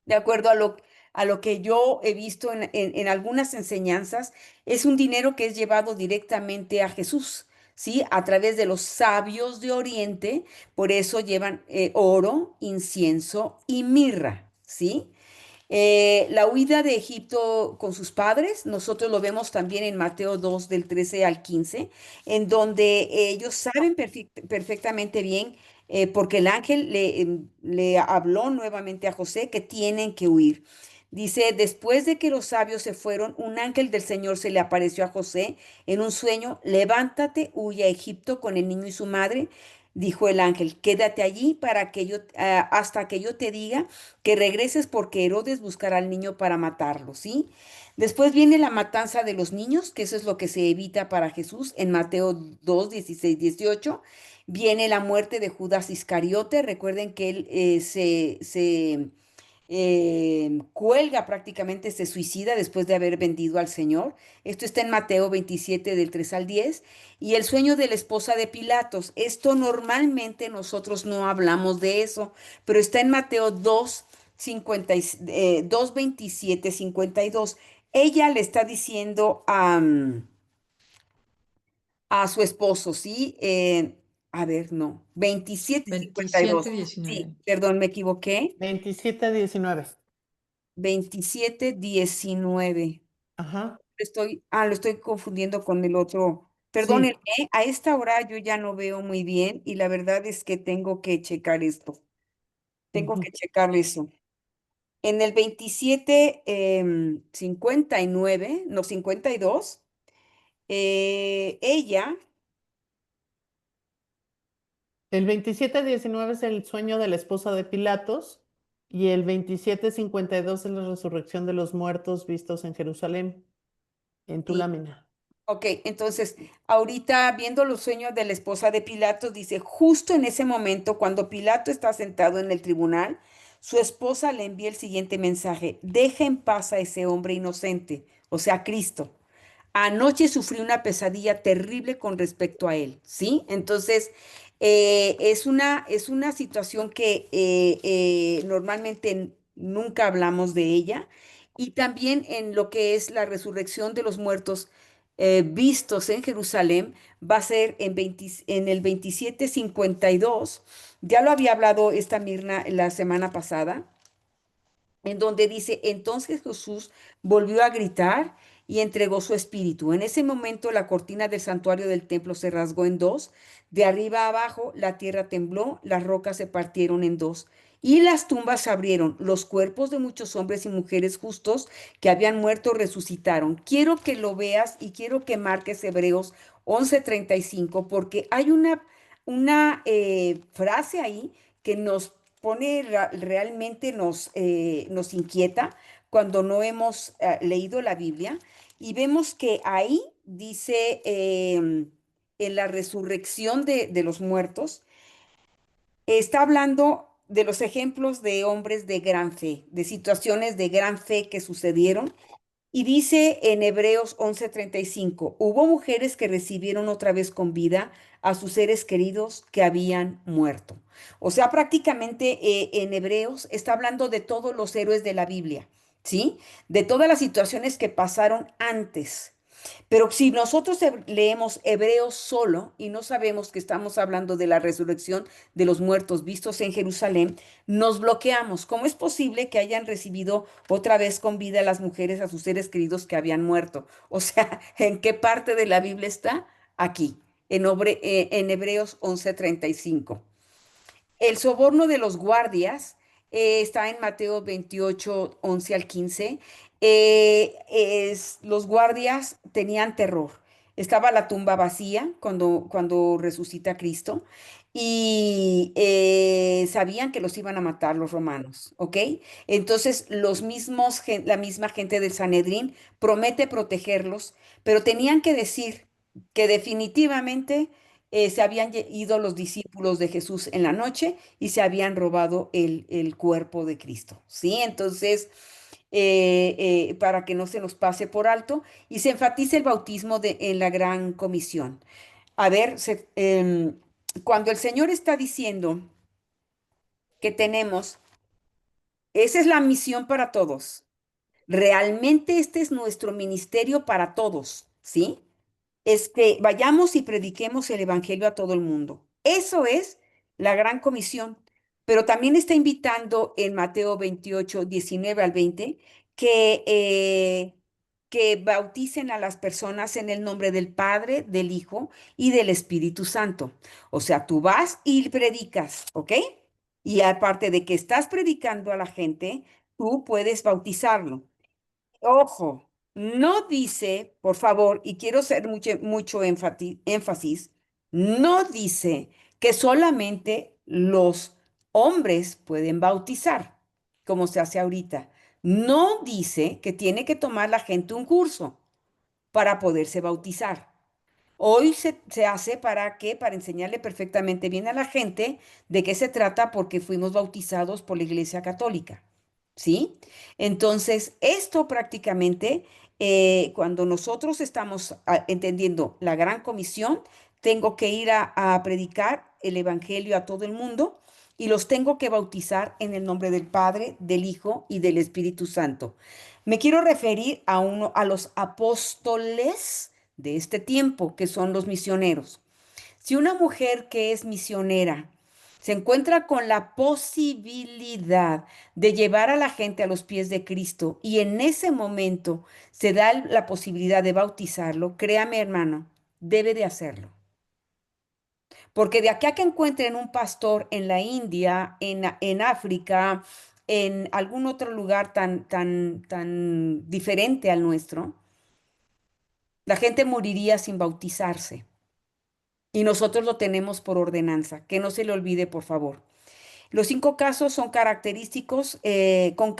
de acuerdo a lo que yo he visto en algunas enseñanzas, es un dinero que es llevado directamente a Jesús, ¿sí? A través de los sabios de Oriente, por eso llevan oro, incienso y mirra, ¿sí? La huida de Egipto con sus padres, nosotros lo vemos también en Mateo 2 del 13 al 15, en donde ellos saben perfectamente bien, porque el ángel le habló nuevamente a José que tienen que huir. Dice, después de que los sabios se fueron, un ángel del Señor se le apareció a José en un sueño, levántate, huye a Egipto con el niño y su madre. Dijo el ángel, quédate allí hasta que yo te diga que regreses porque Herodes buscará al niño para matarlo, ¿sí? Después viene la matanza de los niños, que eso es lo que se evita para Jesús en Mateo 2 16 18. Viene la muerte de Judas Iscariote. Recuerden que él cuelga prácticamente, se suicida después de haber vendido al Señor. Esto está en Mateo 27 del 3 al 10. Y el sueño de la esposa de Pilatos. Esto normalmente nosotros no hablamos de eso, pero está en Mateo 2, 2, 27, 52. Ella le está diciendo a su esposo, ¿sí? A ver, no, 27, 52. 27-19. Sí, perdón, me equivoqué. 27-19. 27, 19. Ajá. Lo estoy confundiendo con el otro. Perdónenme, Sí. a esta hora yo ya no veo muy bien y la verdad es que tengo que checar esto. Tengo Ujú. que checar eso. En el 27, 59, no, 52, ella, El 27-19 es el sueño de la esposa de Pilatos y el 27-52 es la resurrección de los muertos vistos en Jerusalén, en tu sí, lámina. ok, entonces, ahorita viendo los sueños de la esposa de Pilato, dice, justo en ese momento, cuando Pilato está sentado en el tribunal, su esposa le envía el siguiente mensaje, deja en paz a ese hombre inocente, o sea, Cristo. Anoche sufrí una pesadilla terrible con respecto a él, ¿sí? Entonces, es una situación que normalmente nunca hablamos de ella. Y también en lo que es la resurrección de los muertos vistos en Jerusalén, va a ser en el 27:52. Ya lo había hablado esta Mirna la semana pasada en donde dice, entonces Jesús volvió a gritar y entregó su espíritu. En ese momento la cortina del santuario del templo se rasgó en dos, de arriba a abajo la tierra tembló, las rocas se partieron en dos. Y las tumbas se abrieron, los cuerpos de muchos hombres y mujeres justos que habían muerto resucitaron. Quiero que lo veas y quiero que marques Hebreos 11:35 porque hay una frase ahí que nos realmente nos inquieta cuando no hemos leído la Biblia y vemos que ahí dice en la resurrección de los muertos, está hablando de los ejemplos de hombres de gran fe, de situaciones de gran fe que sucedieron y dice en Hebreos 11:35, hubo mujeres que recibieron otra vez con vida a sus seres queridos que habían muerto. O sea, prácticamente en Hebreos está hablando de todos los héroes de la Biblia, ¿sí? De todas las situaciones que pasaron antes. Pero si nosotros leemos Hebreos solo y no sabemos que estamos hablando de la resurrección de los muertos vistos en Jerusalén, nos bloqueamos. ¿Cómo es posible que hayan recibido otra vez con vida las mujeres a sus seres queridos que habían muerto? O sea, ¿en qué parte de la Biblia está? Aquí, en Hebreos 11:35. El soborno de los guardias está en Mateo 28 11 al 15. Los guardias tenían terror. Estaba la tumba vacía cuando resucita Cristo y sabían que los iban a matar los romanos, ¿ok? Entonces la misma gente del Sanedrín promete protegerlos, pero tenían que decir que definitivamente se habían ido los discípulos de Jesús en la noche y se habían robado el cuerpo de Cristo, ¿sí? Entonces, para que no se nos pase por alto, y se enfatiza el bautismo en la gran comisión. A ver, cuando el Señor está diciendo que tenemos, esa es la misión para todos. Realmente este es nuestro ministerio para todos, ¿sí? Es que vayamos y prediquemos el evangelio a todo el mundo. Eso es la gran comisión. Pero también está invitando en Mateo 28 19 al 20 que bauticen a las personas en el nombre del Padre, del Hijo y del Espíritu Santo. O sea, tú vas y predicas, ¿ok? Y aparte de que estás predicando a la gente, tú puedes bautizarlo. Ojo, no dice, por favor, y quiero hacer mucho énfasis, no dice que solamente los hombres pueden bautizar, como se hace ahorita. No dice que tiene que tomar la gente un curso para poderse bautizar. Hoy se hace para qué? Para enseñarle perfectamente bien a la gente de qué se trata porque fuimos bautizados por la Iglesia Católica, ¿sí? Entonces, esto prácticamente, cuando nosotros estamos entendiendo la gran comisión, tengo que ir a predicar el Evangelio a todo el mundo y los tengo que bautizar en el nombre del Padre, del Hijo y del Espíritu Santo. Me quiero referir a los apóstoles de este tiempo, que son los misioneros. Si una mujer que es misionera se encuentra con la posibilidad de llevar a la gente a los pies de Cristo y en ese momento se da la posibilidad de bautizarlo, créame hermano, debe de hacerlo. Porque de aquí a que encuentren un pastor en la India, en África, en algún otro lugar tan diferente al nuestro, la gente moriría sin bautizarse. Y nosotros lo tenemos por ordenanza, que no se le olvide, por favor. Los 5 casos son característicos, con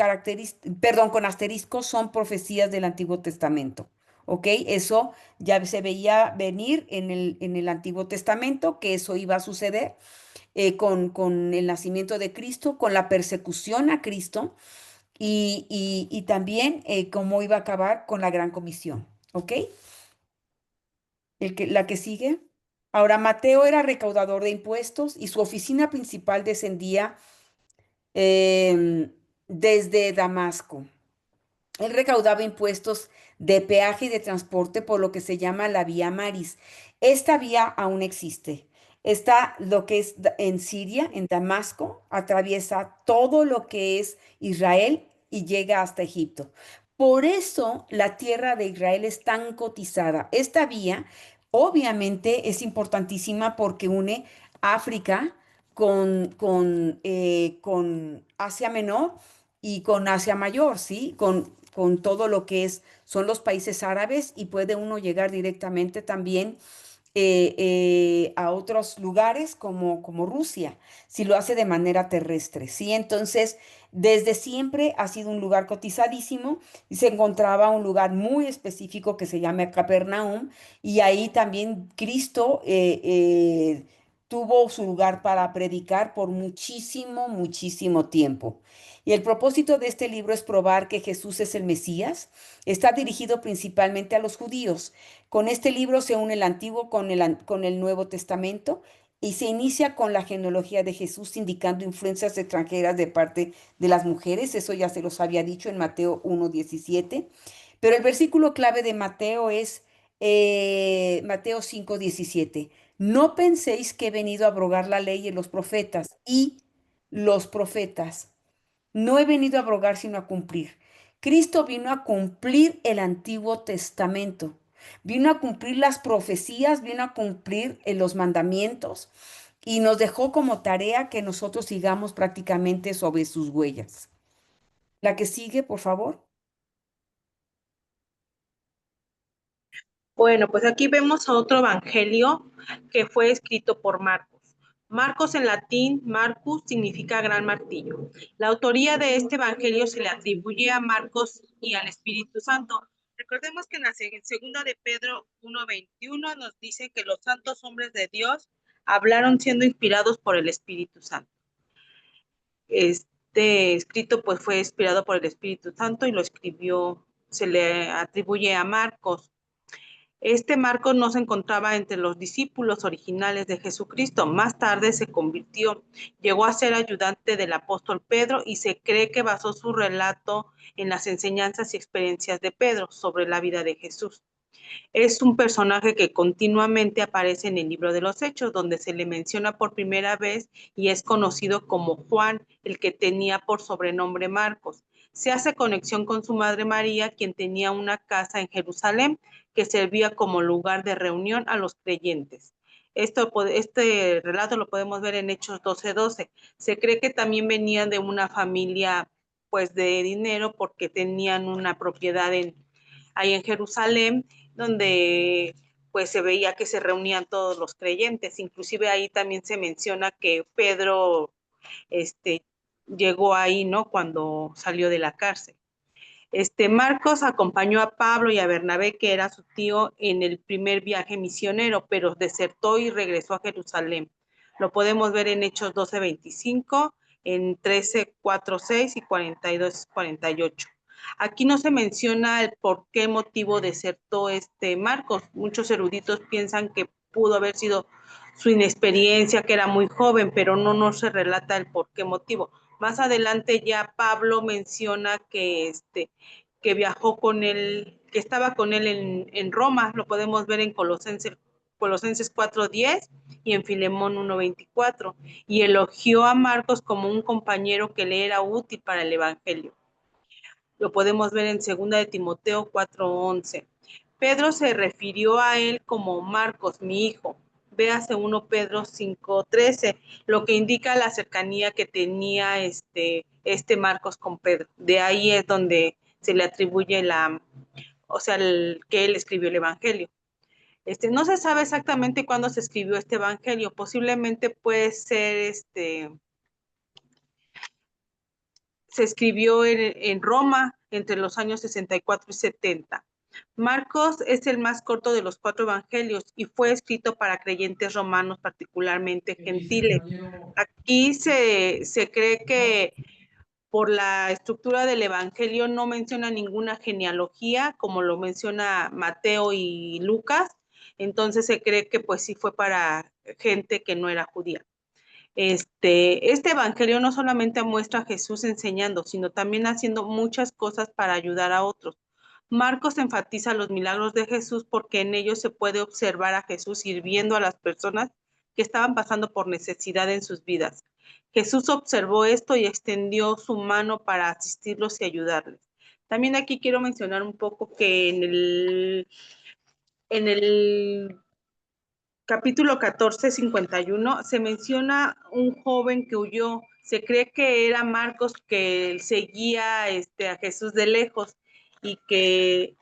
asteriscos, son profecías del Antiguo Testamento. ¿Ok? Eso ya se veía venir en el Antiguo Testamento, que eso iba a suceder con el nacimiento de Cristo, con la persecución a Cristo y también cómo iba a acabar con la gran comisión. ¿Ok? La que sigue. Ahora, Mateo era recaudador de impuestos y su oficina principal descendía desde Damasco. Él recaudaba impuestos de peaje y de transporte por lo que se llama la Vía Maris. Esta vía aún existe. Está lo que es en Siria, en Damasco, atraviesa todo lo que es Israel y llega hasta Egipto. Por eso la tierra de Israel es tan cotizada. Esta vía obviamente es importantísima porque une África con Asia Menor y con Asia Mayor, ¿sí? Con todo lo que son los países árabes y puede uno llegar directamente también a otros lugares como Rusia, si lo hace de manera terrestre, ¿sí? Entonces, desde siempre ha sido un lugar cotizadísimo y se encontraba un lugar muy específico que se llama Capernaum y ahí también Cristo tuvo su lugar para predicar por muchísimo, muchísimo tiempo. Y el propósito de este libro es probar que Jesús es el Mesías. Está dirigido principalmente a los judíos. Con este libro se une el Antiguo con el Nuevo Testamento y se inicia con la genealogía de Jesús, indicando influencias extranjeras de parte de las mujeres. Eso ya se los había dicho en Mateo 1:17. Pero el versículo clave de Mateo es Mateo 5:17. No penséis que he venido a abrogar la ley y los profetas. Y los profetas. No he venido a abrogar, sino a cumplir. Cristo vino a cumplir el Antiguo Testamento. Vino a cumplir las profecías, vino a cumplir los mandamientos. y nos dejó como tarea que nosotros sigamos prácticamente sobre sus huellas. La que sigue, por favor. Bueno, pues aquí vemos a otro evangelio que fue escrito por Marcos. Marcos en latín, Marcus, significa gran martillo. La autoría de este evangelio se le atribuye a Marcos y al Espíritu Santo. Recordemos que en la segunda de Pedro 1:21 nos dice que los santos hombres de Dios hablaron siendo inspirados por el Espíritu Santo. Este escrito pues fue inspirado por el Espíritu Santo y lo escribió, se le atribuye a Marcos. Este Marcos no se encontraba entre los discípulos originales de Jesucristo. Más tarde se convirtió, llegó a ser ayudante del apóstol Pedro y se cree que basó su relato en las enseñanzas y experiencias de Pedro sobre la vida de Jesús. Es un personaje que continuamente aparece en el libro de los Hechos, donde se le menciona por primera vez y es conocido como Juan, el que tenía por sobrenombre Marcos. Se hace conexión con su madre María, quien tenía una casa en Jerusalén que servía como lugar de reunión a los creyentes. Este relato lo podemos ver en Hechos 12:12. Se cree que también venían de una familia pues de dinero porque tenían una propiedad ahí en Jerusalén donde pues se veía que se reunían todos los creyentes. Inclusive ahí también se menciona que Pedro llegó ahí, ¿no? Cuando salió de la cárcel. Marcos acompañó a Pablo y a Bernabé, que era su tío, en el primer viaje misionero, pero desertó y regresó a Jerusalén. Lo podemos ver en Hechos 12:25, en 13:4-6 y 42-48. Aquí no se menciona el por qué motivo desertó Marcos. Muchos eruditos piensan que pudo haber sido su inexperiencia, que era muy joven, pero no se relata el por qué motivo. Más adelante ya Pablo menciona que viajó con él, que estaba con él en Roma, lo podemos ver en Colosenses 4:10 y en Filemón 1:24, y elogió a Marcos como un compañero que le era útil para el Evangelio. Lo podemos ver en 2 de Timoteo 4:11. Pedro se refirió a él como Marcos, mi hijo. Véase 1 Pedro 5:13, lo que indica la cercanía que tenía este Marcos con Pedro. De ahí es donde se le atribuye que él escribió el Evangelio. No se sabe exactamente cuándo se escribió este Evangelio. Posiblemente puede ser se escribió en Roma entre los años 64 y 70. Marcos es el más corto de los 4 evangelios y fue escrito para creyentes romanos, particularmente gentiles. Aquí se cree que por la estructura del evangelio no menciona ninguna genealogía, como lo menciona Mateo y Lucas, entonces se cree que pues sí fue para gente que no era judía. Este evangelio no solamente muestra a Jesús enseñando, sino también haciendo muchas cosas para ayudar a otros. Marcos enfatiza los milagros de Jesús porque en ellos se puede observar a Jesús sirviendo a las personas que estaban pasando por necesidad en sus vidas. Jesús observó esto y extendió su mano para asistirlos y ayudarles. También aquí quiero mencionar un poco que en el capítulo 14:51, se menciona un joven que huyó. Se cree que era Marcos, que seguía a Jesús de lejos y que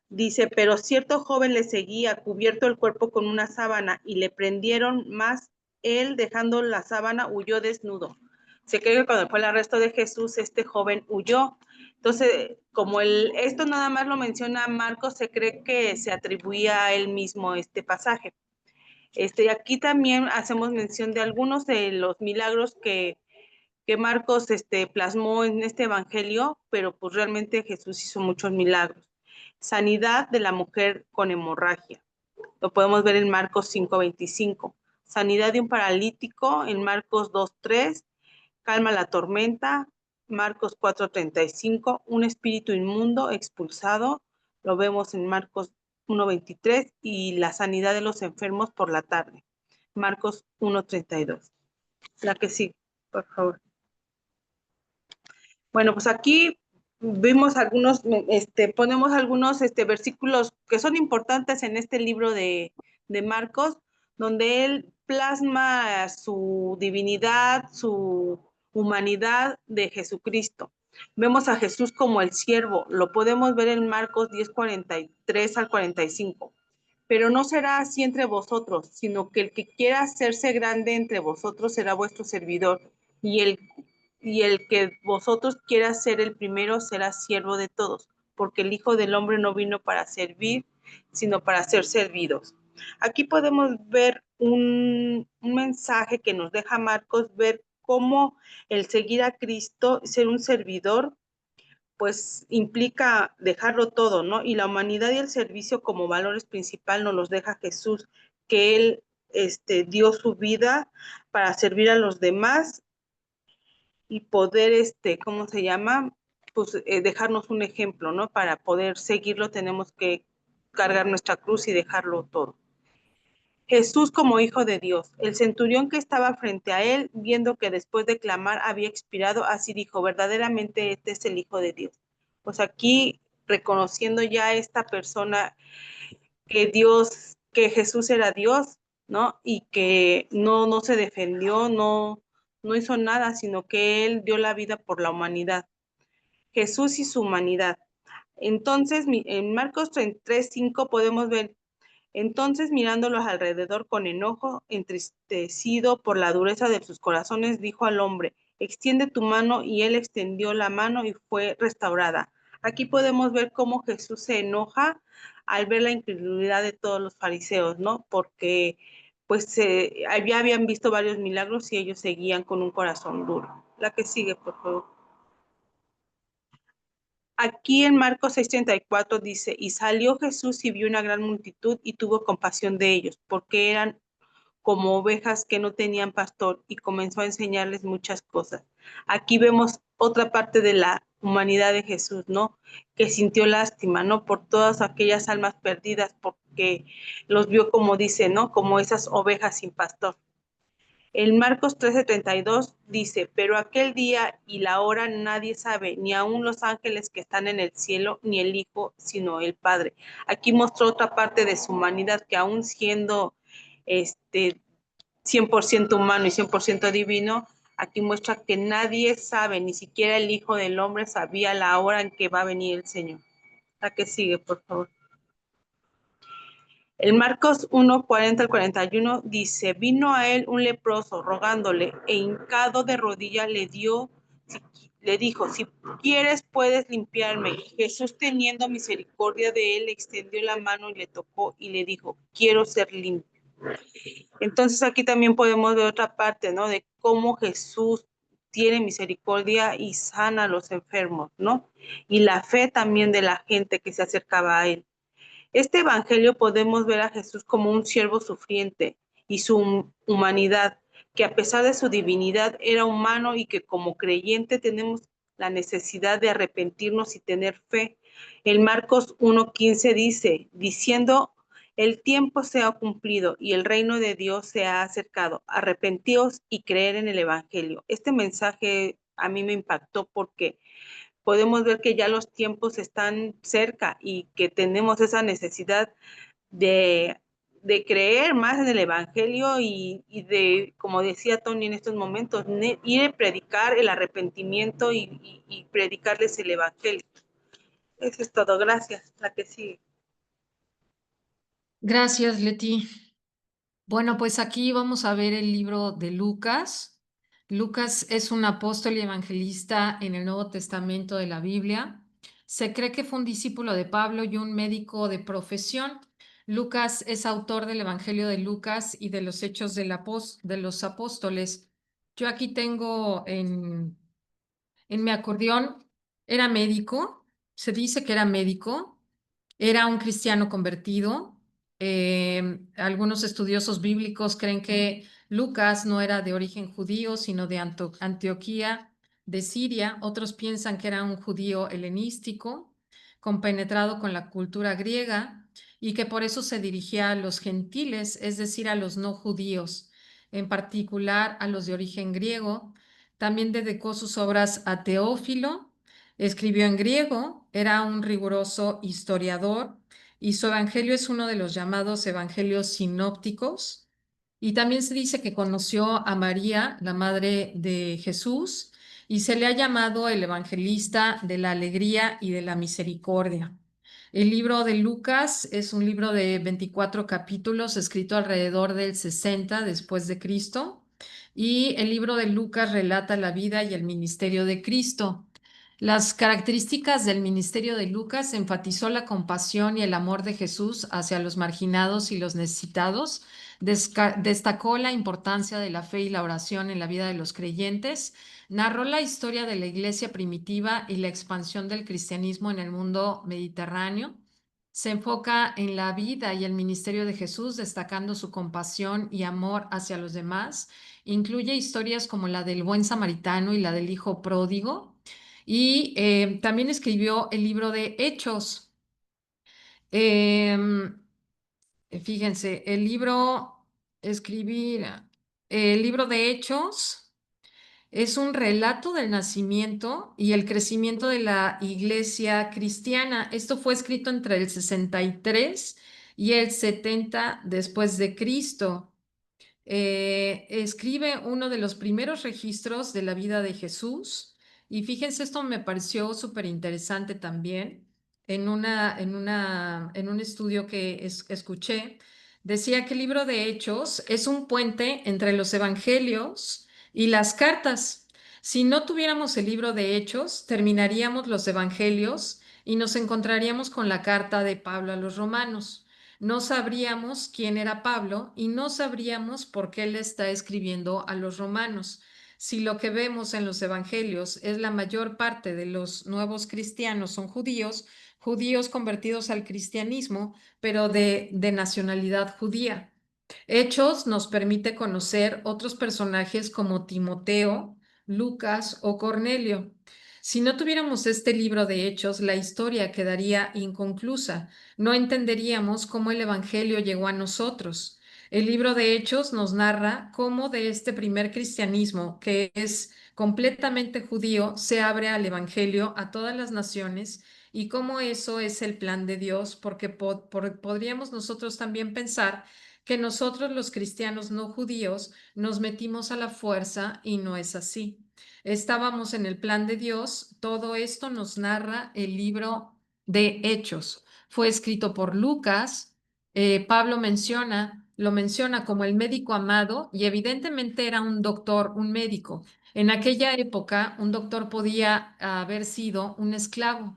dice, pero cierto joven le seguía, cubierto el cuerpo con una sábana, y le prendieron, más él, dejando la sábana, huyó desnudo. Se cree que cuando fue el arresto de Jesús, este joven huyó. Entonces, como esto nada más lo menciona Marcos, se cree que se atribuía a él mismo este pasaje. Aquí también hacemos mención de algunos de los milagros que Marcos plasmó en este evangelio, pero pues realmente Jesús hizo muchos milagros. Sanidad de la mujer con hemorragia. Lo podemos ver en Marcos 5:25. Sanidad de un paralítico en Marcos 2:3. Calma la tormenta, Marcos 4:35. Un espíritu inmundo expulsado, lo vemos en Marcos 1:23, y la sanidad de los enfermos por la tarde, Marcos 1:32. La que sí, por favor. Bueno, pues aquí vimos ponemos algunos versículos que son importantes en este libro de Marcos, donde él plasma su divinidad, su humanidad de Jesucristo. Vemos a Jesús como el siervo, lo podemos ver en Marcos 10:43 al 45. Pero no será así entre vosotros, sino que el que quiera hacerse grande entre vosotros será vuestro servidor, y el que vosotros quiera ser el primero será siervo de todos, porque el Hijo del Hombre no vino para servir, sino para ser servidos. Aquí podemos ver un mensaje que nos deja Marcos, ver cómo el seguir a Cristo, ser un servidor, pues implica dejarlo todo, ¿no? Y la humanidad y el servicio como valores principal nos los deja Jesús, que Él dio su vida para servir a los demás y poder, ¿cómo se llama? Pues dejarnos un ejemplo, ¿no? Para poder seguirlo tenemos que cargar nuestra cruz y dejarlo todo. Jesús como Hijo de Dios. El centurión que estaba frente a él, viendo que después de clamar había expirado, así dijo, verdaderamente este es el Hijo de Dios. Pues aquí reconociendo ya a esta persona que Jesús era Dios, ¿no? Y que no se defendió, no hizo nada, sino que él dio la vida por la humanidad. Jesús y su humanidad. Entonces, en Marcos 3:5 podemos ver, entonces mirándolos alrededor con enojo, entristecido por la dureza de sus corazones, dijo al hombre, extiende tu mano, y él extendió la mano y fue restaurada. Aquí podemos ver cómo Jesús se enoja al ver la incredulidad de todos los fariseos, ¿no? Porque pues ya habían visto varios milagros y ellos seguían con un corazón duro. La que sigue, por favor. Aquí en Marcos 6:34 dice, y salió Jesús y vio una gran multitud y tuvo compasión de ellos, porque eran como ovejas que no tenían pastor, y comenzó a enseñarles muchas cosas. Aquí vemos otra parte de la humanidad de Jesús, ¿no? Que sintió lástima, ¿no? Por todas aquellas almas perdidas, porque los vio como dice, ¿no? Como esas ovejas sin pastor. En Marcos 13:32 dice, pero aquel día y la hora nadie sabe, ni aun los ángeles que están en el cielo, ni el Hijo, sino el Padre. Aquí mostró otra parte de su humanidad, que aún siendo 100% humano y 100% divino, aquí muestra que nadie sabe, ni siquiera el Hijo del Hombre sabía la hora en que va a venir el Señor. La que sigue, por favor. El Marcos 1:40 al 41 dice, vino a él un leproso rogándole, e hincado de rodilla le dijo, si quieres puedes limpiarme. Jesús, teniendo misericordia de él, extendió la mano y le tocó y le dijo, quiero ser limpio. Entonces aquí también podemos ver otra parte, ¿no? De cómo Jesús tiene misericordia y sana a los enfermos, ¿no? Y la fe también de la gente que se acercaba a él. Este evangelio podemos ver a Jesús como un siervo sufriente y su humanidad, que a pesar de su divinidad era humano, y que como creyente tenemos la necesidad de arrepentirnos y tener fe. En Marcos 1:15 dice, diciendo, el tiempo se ha cumplido y el reino de Dios se ha acercado. Arrepentíos y creer en el evangelio. Este mensaje a mí me impactó porque podemos ver que ya los tiempos están cerca y que tenemos esa necesidad de, de creer más en el evangelio y de, como decía Tony en estos momentos, ir a predicar el arrepentimiento y predicarles el evangelio. Eso es todo. Gracias. La que sigue. Gracias, Leti. Bueno, pues aquí vamos a ver el libro de Lucas. Lucas es un apóstol y evangelista en el Nuevo Testamento de la Biblia. Se cree que fue un discípulo de Pablo y un médico de profesión. Lucas es autor del Evangelio de Lucas y de los Hechos de los Apóstoles. Yo aquí tengo en mi acordeón, era médico, se dice que era médico, era un cristiano convertido. Algunos estudiosos bíblicos creen que Lucas no era de origen judío, sino de Antioquía, de Siria. Otros piensan que era un judío helenístico, compenetrado con la cultura griega, y que por eso se dirigía a los gentiles, es decir, a los no judíos, en particular a los de origen griego. También dedicó sus obras a Teófilo, escribió en griego, era un riguroso historiador, y su evangelio es uno de los llamados evangelios sinópticos. Y también se dice que conoció a María, la madre de Jesús, y se le ha llamado el evangelista de la alegría y de la misericordia. El libro de Lucas es un libro de 24 capítulos, escrito alrededor del 60 después de Cristo, y el libro de Lucas relata la vida y el ministerio de Cristo. Las características del ministerio de Lucas enfatizó la compasión y el amor de Jesús hacia los marginados y los necesitados. Destacó la importancia de la fe y la oración en la vida de los creyentes. Narró la historia de la iglesia primitiva y la expansión del cristianismo en el mundo mediterráneo. Se enfoca en la vida y el ministerio de Jesús, destacando su compasión y amor hacia los demás. Incluye historias como la del buen samaritano y la del hijo pródigo. Y también escribió el libro de Hechos. Em, Fíjense, escribir, el libro de Hechos es un relato del nacimiento y el crecimiento de la iglesia cristiana. Esto fue escrito entre el 63 y el 70 después de Cristo. Escribe uno de los primeros registros de la vida de Jesús. Y fíjense, esto me pareció súper interesante también. En un estudio que escuché, decía que el libro de Hechos es un puente entre los evangelios y las cartas. Si no tuviéramos el libro de Hechos, terminaríamos los evangelios y nos encontraríamos con la carta de Pablo a los romanos. No sabríamos quién era Pablo y no sabríamos por qué le está escribiendo a los romanos. Si lo que vemos en los evangelios es la mayor parte de los nuevos cristianos son judíos, judíos convertidos al cristianismo, pero de nacionalidad judía. Hechos nos permite conocer otros personajes como Timoteo, Lucas o Cornelio. Si no tuviéramos este libro de Hechos, la historia quedaría inconclusa. No entenderíamos cómo el Evangelio llegó a nosotros. El libro de Hechos nos narra cómo de este primer cristianismo, que es completamente judío, se abre al Evangelio a todas las naciones y cómo eso es el plan de Dios, porque podríamos nosotros también pensar que nosotros los cristianos no judíos nos metimos a la fuerza y no es así. Estábamos en el plan de Dios. Todo esto nos narra el libro de Hechos. Fue escrito por Lucas. Pablo lo menciona como el médico amado y evidentemente era un doctor, un médico. En aquella época, un doctor podía haber sido un esclavo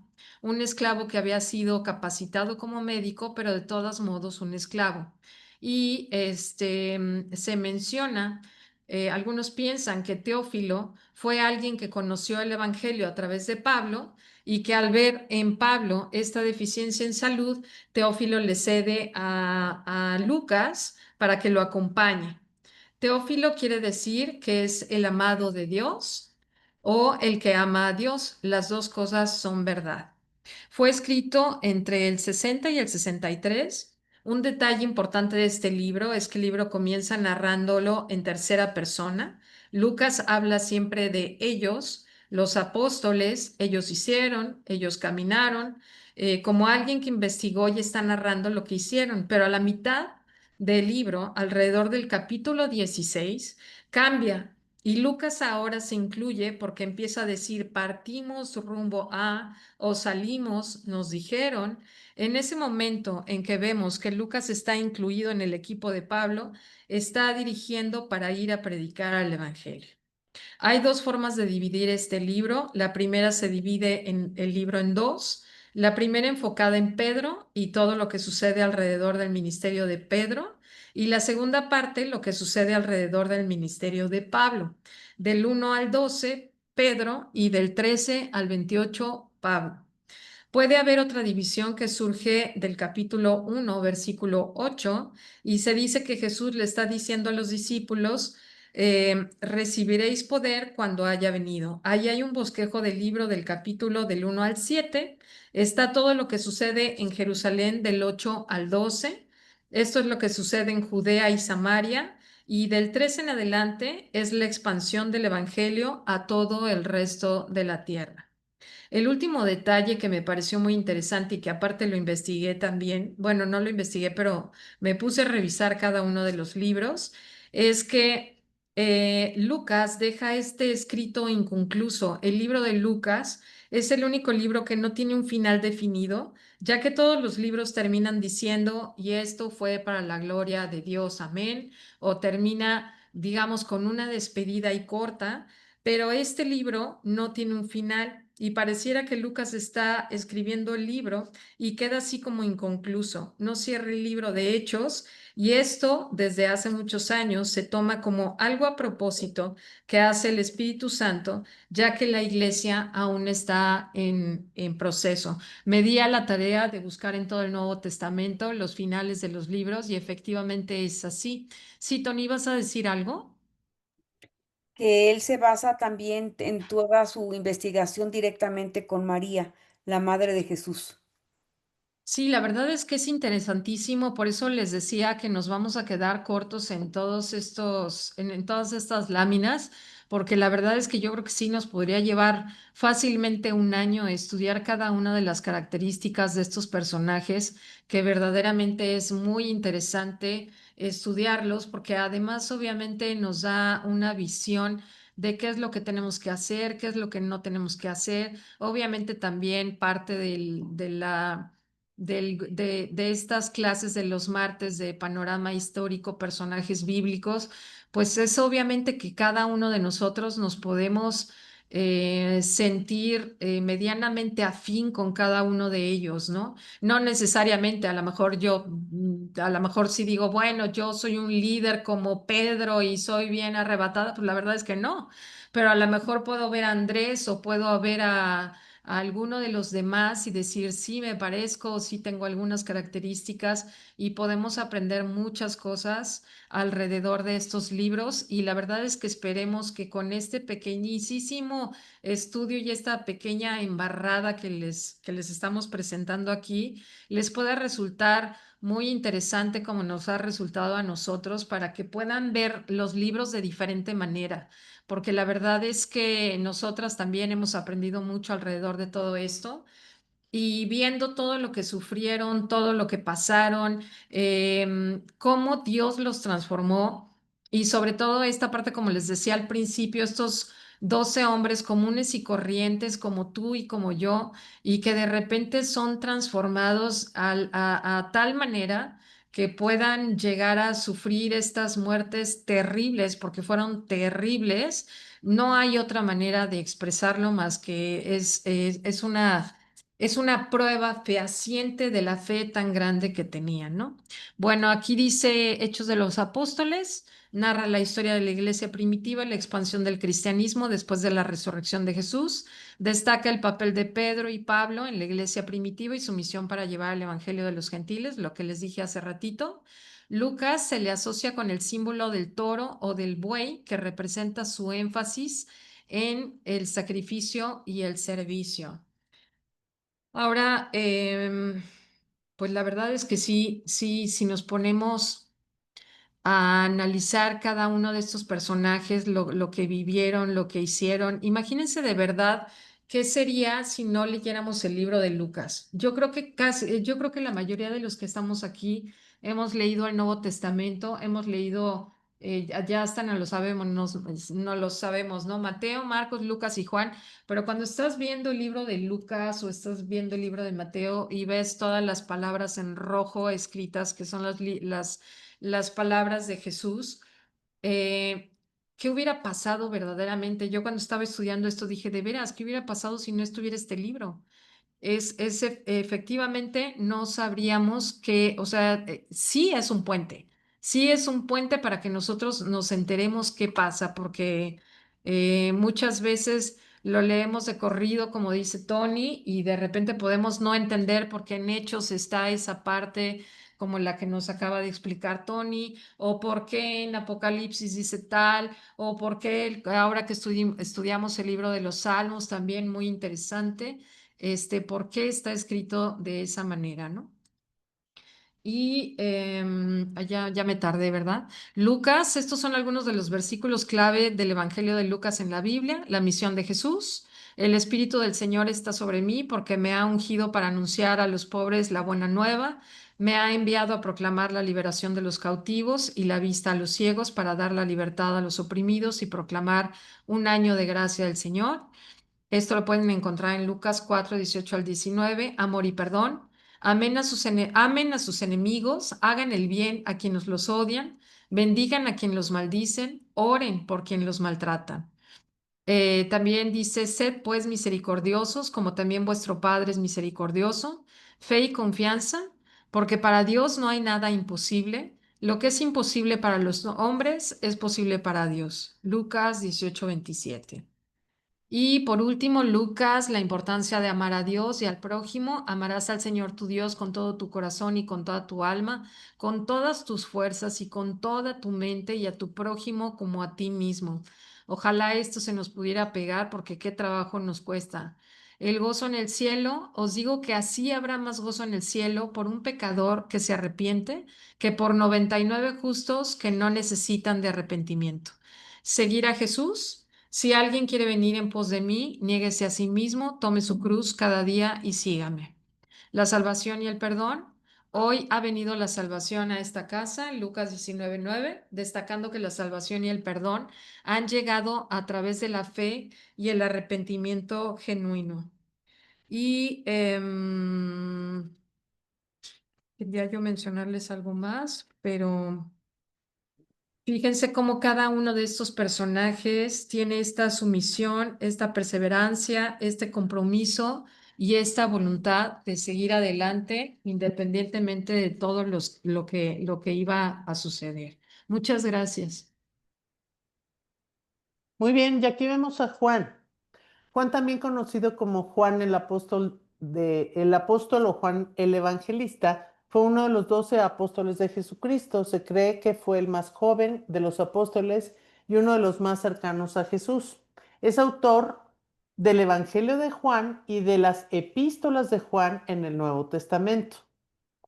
que había sido capacitado como médico, pero de todos modos un esclavo. Y se menciona, algunos piensan que Teófilo fue alguien que conoció el Evangelio a través de Pablo y que al ver en Pablo esta deficiencia en salud, Teófilo le cede a Lucas para que lo acompañe. Teófilo quiere decir que es el amado de Dios o el que ama a Dios. Las dos cosas son verdad. Fue escrito entre el 60 y el 63. Un detalle importante de este libro es que el libro comienza narrándolo en tercera persona. Lucas habla siempre de ellos, los apóstoles, ellos hicieron, ellos caminaron, como alguien que investigó y está narrando lo que hicieron, pero a la mitad del libro, alrededor del capítulo 16, cambia y Lucas ahora se incluye porque empieza a decir partimos rumbo a o salimos, nos dijeron. En ese momento en que vemos que Lucas está incluido en el equipo de Pablo, está dirigiendo para ir a predicar al Evangelio. Hay dos formas de dividir este libro. La primera se divide en el libro en dos. La primera enfocada en Pedro y todo lo que sucede alrededor del ministerio de Pedro. Y la segunda parte, lo que sucede alrededor del ministerio de Pablo. Del 1 al 12, Pedro, y del 13 al 28, Pablo. Puede haber otra división que surge del capítulo 1, versículo 8, y se dice que Jesús le está diciendo a los discípulos, recibiréis poder cuando haya venido. Ahí hay un bosquejo del libro del capítulo del 1 al 7. Está todo lo que sucede en Jerusalén del 8 al 12. Esto es lo que sucede en Judea y Samaria. Y del 13 en adelante es la expansión del Evangelio a todo el resto de la tierra. El último detalle que me pareció muy interesante y que aparte lo investigué también, bueno, no lo investigué, pero me puse a revisar cada uno de los libros, es que Lucas deja este escrito inconcluso. El libro de Lucas es el único libro que no tiene un final definido, ya que todos los libros terminan diciendo, y esto fue para la gloria de Dios, amén, o termina, digamos, con una despedida y corta, pero este libro no tiene un final y pareciera que Lucas está escribiendo el libro y queda así como inconcluso. No cierra el libro de Hechos y esto desde hace muchos años se toma como algo a propósito que hace el Espíritu Santo, ya que la iglesia aún está en proceso. Me di a la tarea de buscar en todo el Nuevo Testamento los finales de los libros y efectivamente es así. Sí, Tony, ¿vas a decir algo? Que él se basa también en toda su investigación directamente con María, la madre de Jesús. Sí, la verdad es que es interesantísimo, por eso les decía que nos vamos a quedar cortos en todos estos, en todas estas láminas, porque la verdad es que yo creo que sí nos podría llevar fácilmente un año estudiar cada una de las características de estos personajes, que verdaderamente es muy interesante estudiarlos, porque además obviamente nos da una visión de qué es lo que tenemos que hacer, qué es lo que no tenemos que hacer. Obviamente también parte de estas clases de los martes de panorama histórico, personajes bíblicos, pues es obviamente que cada uno de nosotros nos podemos sentir medianamente afín con cada uno de ellos, ¿no? No necesariamente, a lo mejor yo, a lo mejor si digo, bueno, yo soy un líder como Pedro y soy bien arrebatada, pues la verdad es que no, pero a lo mejor puedo ver a Andrés o puedo ver a alguno de los demás y decir, sí, me parezco, sí tengo algunas características y podemos aprender muchas cosas alrededor de estos libros y la verdad es que esperemos que con este pequeñísimo estudio y esta pequeña embarrada que les estamos presentando aquí, les pueda resultar muy interesante como nos ha resultado a nosotros para que puedan ver los libros de diferente manera porque la verdad es que nosotras también hemos aprendido mucho alrededor de todo esto y viendo todo lo que sufrieron, todo lo que pasaron, cómo Dios los transformó y sobre todo esta parte, como les decía al principio, estos 12 hombres comunes y corrientes como tú y como yo, y que de repente son transformados a tal manera que puedan llegar a sufrir estas muertes terribles, porque fueron terribles. No hay otra manera de expresarlo más que es una prueba fehaciente de la fe tan grande que tenían, ¿no? Bueno, aquí dice Hechos de los Apóstoles, narra la historia de la iglesia primitiva y la expansión del cristianismo después de la resurrección de Jesús. Destaca el papel de Pedro y Pablo en la iglesia primitiva y su misión para llevar el evangelio de los gentiles, lo que les dije hace ratito. Lucas se le asocia con el símbolo del toro o del buey, que representa su énfasis en el sacrificio y el servicio. Ahora, pues la verdad es que sí, sí, si nos ponemos a analizar cada uno de estos personajes, lo que vivieron, lo que hicieron. Imagínense de verdad qué sería si no leyéramos el libro de Lucas. Yo creo que yo creo que la mayoría de los que estamos aquí hemos leído el Nuevo Testamento, hemos leído, ya hasta no lo sabemos, no lo sabemos, ¿no? Mateo, Marcos, Lucas y Juan, pero cuando estás viendo el libro de Lucas o estás viendo el libro de Mateo y ves todas las palabras en rojo escritas, que son las palabras de Jesús. ¿Qué hubiera pasado verdaderamente? Yo cuando estaba estudiando esto dije, de veras, ¿qué hubiera pasado si no estuviera este libro? Efectivamente, no sabríamos que, o sea, sí es un puente para que nosotros nos enteremos qué pasa, porque muchas veces lo leemos de corrido, como dice Tony, y de repente podemos no entender por qué en Hechos está esa parte como la que nos acaba de explicar Tony, o por qué en Apocalipsis dice tal, o por qué ahora que estudiamos el libro de los Salmos, también muy interesante por qué está escrito de esa manera, ¿no? Y ya me tardé, ¿verdad? Lucas, estos son algunos de los versículos clave del Evangelio de Lucas en la Biblia, la misión de Jesús. El Espíritu del Señor está sobre mí porque me ha ungido para anunciar a los pobres la buena nueva, me ha enviado a proclamar la liberación de los cautivos y la vista a los ciegos, para dar la libertad a los oprimidos y proclamar un año de gracia del Señor. Esto lo pueden encontrar en Lucas 4, 18 al 19. Amor y perdón. Amen a sus enemigos, hagan el bien a quienes los odian, bendigan a quien los maldicen, oren por quien los maltrata. También dice, sed pues misericordiosos, como también vuestro Padre es misericordioso. Fe y confianza, porque para Dios no hay nada imposible. Lo que es imposible para los hombres es posible para Dios. Lucas 18, 27. Y por último, Lucas, la importancia de amar a Dios y al prójimo. Amarás al Señor tu Dios con todo tu corazón y con toda tu alma, con todas tus fuerzas y con toda tu mente, y a tu prójimo como a ti mismo. Ojalá esto se nos pudiera pegar, porque qué trabajo nos cuesta. El gozo en el cielo, os digo que así habrá más gozo en el cielo por un pecador que se arrepiente, que por 99 justos que no necesitan de arrepentimiento. Seguir a Jesús. Si alguien quiere venir en pos de mí, niéguese a sí mismo, tome su cruz cada día y sígame. La salvación y el perdón. Hoy ha venido la salvación a esta casa, Lucas 19:9, destacando que la salvación y el perdón han llegado a través de la fe y el arrepentimiento genuino. Y quería yo mencionarles algo más, pero fíjense cómo cada uno de estos personajes tiene esta sumisión, esta perseverancia, este compromiso y esta voluntad de seguir adelante independientemente de todo lo que iba a suceder. Muchas gracias. Muy bien, y aquí vemos a Juan. Juan, también conocido como Juan el apóstol o Juan el Evangelista, fue uno de los 12 apóstoles de Jesucristo. Se cree que fue el más joven de los apóstoles y uno de los más cercanos a Jesús. Es autor del Evangelio de Juan y de las epístolas de Juan en el Nuevo Testamento.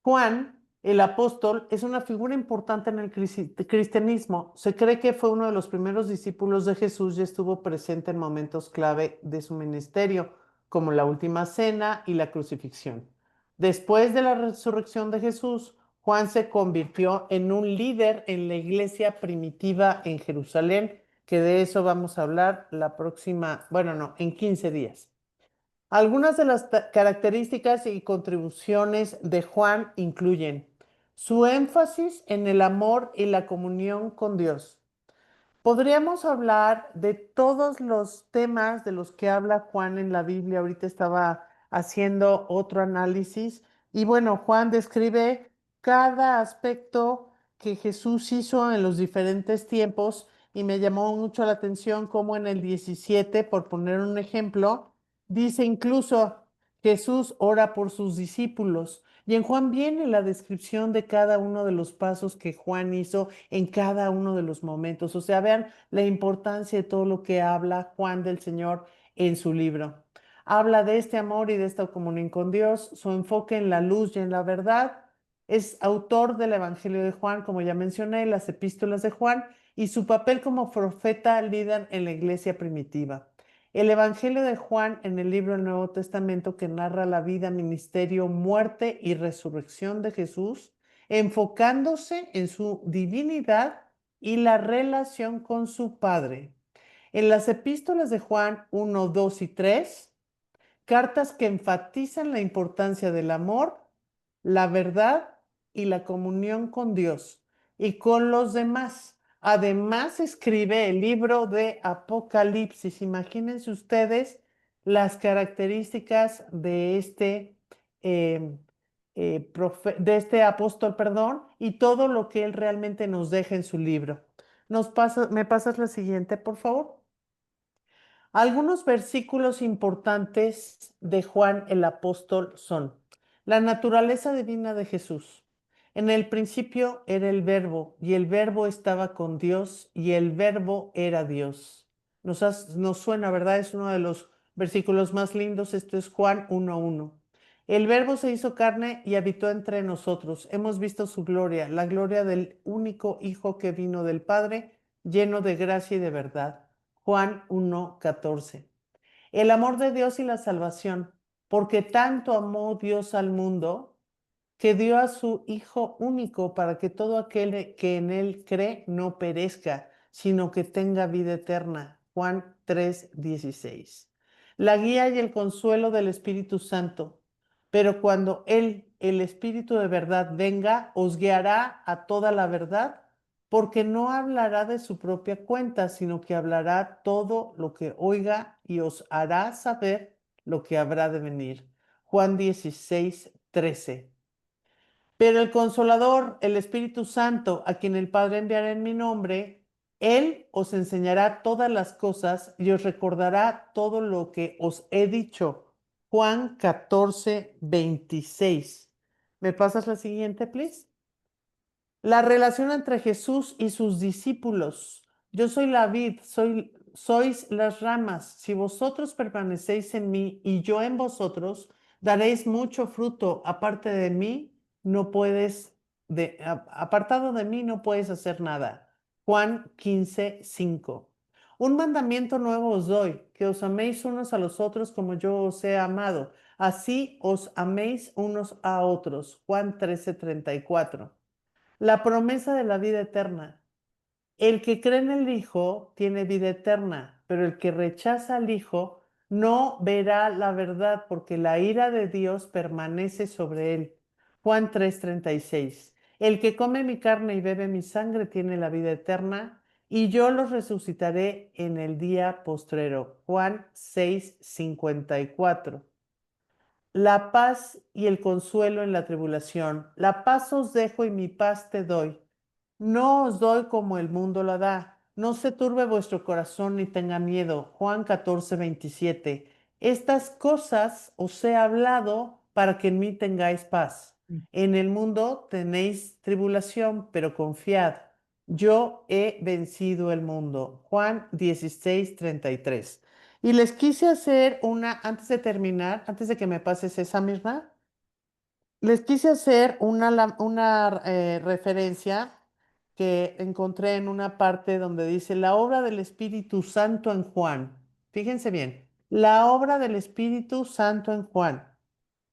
Juan, el apóstol, es una figura importante en el cristianismo. Se cree que fue uno de los primeros discípulos de Jesús y estuvo presente en momentos clave de su ministerio, como la última cena y la crucifixión. Después de la resurrección de Jesús, Juan se convirtió en un líder en la iglesia primitiva en Jerusalén, que de eso vamos a hablar la próxima, bueno, no, en 15 días. Algunas de las características y contribuciones de Juan incluyen su énfasis en el amor y la comunión con Dios. Podríamos hablar de todos los temas de los que habla Juan en la Biblia. Ahorita estaba haciendo otro análisis y bueno, Juan describe cada aspecto que Jesús hizo en los diferentes tiempos y me llamó mucho la atención como en el 17, por poner un ejemplo, dice incluso Jesús ora por sus discípulos. Y en Juan viene la descripción de cada uno de los pasos que Juan hizo en cada uno de los momentos. O sea, vean la importancia de todo lo que habla Juan del Señor en su libro. Habla de este amor y de esta comunión con Dios, su enfoque en la luz y en la verdad. Es autor del Evangelio de Juan, como ya mencioné, las epístolas de Juan, y su papel como profeta líder en la iglesia primitiva. El Evangelio de Juan en el libro del Nuevo Testamento, que narra la vida, ministerio, muerte y resurrección de Jesús, enfocándose en su divinidad y la relación con su Padre. En las epístolas de Juan 1, 2 y 3, cartas que enfatizan la importancia del amor, la verdad y la comunión con Dios y con los demás. Además, escribe el libro de Apocalipsis. Imagínense ustedes las características de de este apóstol, perdón, y todo lo que él realmente nos deja en su libro. ¿Me pasas la siguiente, por favor? Algunos versículos importantes de Juan el apóstol son la naturaleza divina de Jesús. En el principio era el Verbo, y el Verbo estaba con Dios, y el Verbo era Dios. Nos suena, ¿verdad? Es uno de los versículos más lindos. Esto es Juan 1:1. El Verbo se hizo carne y habitó entre nosotros. Hemos visto su gloria, la gloria del único Hijo que vino del Padre, lleno de gracia y de verdad. Juan 1:14. el amor de Dios y la salvación, porque tanto amó Dios al mundo que dio a su Hijo único para que todo aquel que en él cree no perezca, sino que tenga vida eterna. Juan 3:16. La guía y el consuelo del Espíritu Santo. Pero cuando Él, el Espíritu de verdad, venga, os guiará a toda la verdad, porque no hablará de su propia cuenta, sino que hablará todo lo que oiga y os hará saber lo que habrá de venir. Juan 16:13. Pero el Consolador, el Espíritu Santo, a quien el Padre enviará en mi nombre, Él os enseñará todas las cosas y os recordará todo lo que os he dicho. Juan 14:26. ¿Me pasas la siguiente, please? La relación entre Jesús y sus discípulos. Yo soy la vid, sois las ramas. Si vosotros permanecéis en mí y yo en vosotros, daréis mucho fruto. Aparte de mí, no puedes, apartado de mí, no puedes hacer nada. Juan 15:5. Un mandamiento nuevo os doy, que os améis unos a los otros como yo os he amado. Así os améis unos a otros. Juan 13:34. La promesa de la vida eterna. El que cree en el Hijo tiene vida eterna, pero el que rechaza al Hijo no verá la verdad porque la ira de Dios permanece sobre él. Juan 3:36. El que come mi carne y bebe mi sangre tiene la vida eterna y yo los resucitaré en el día postrero. Juan 6:54. La paz y el consuelo en la tribulación. La paz os dejo y mi paz te doy. No os doy como el mundo la da. No se turbe vuestro corazón ni tenga miedo. Juan 14:27. Estas cosas os he hablado para que en mí tengáis paz. En el mundo tenéis tribulación, pero confiad. Yo he vencido el mundo. Juan 16:33. Y les quise hacer una, antes de terminar, antes de que me pases esa misma, les quise hacer una referencia que encontré en una parte donde dice la obra del Espíritu Santo en Juan. Fíjense bien, la obra del Espíritu Santo en Juan.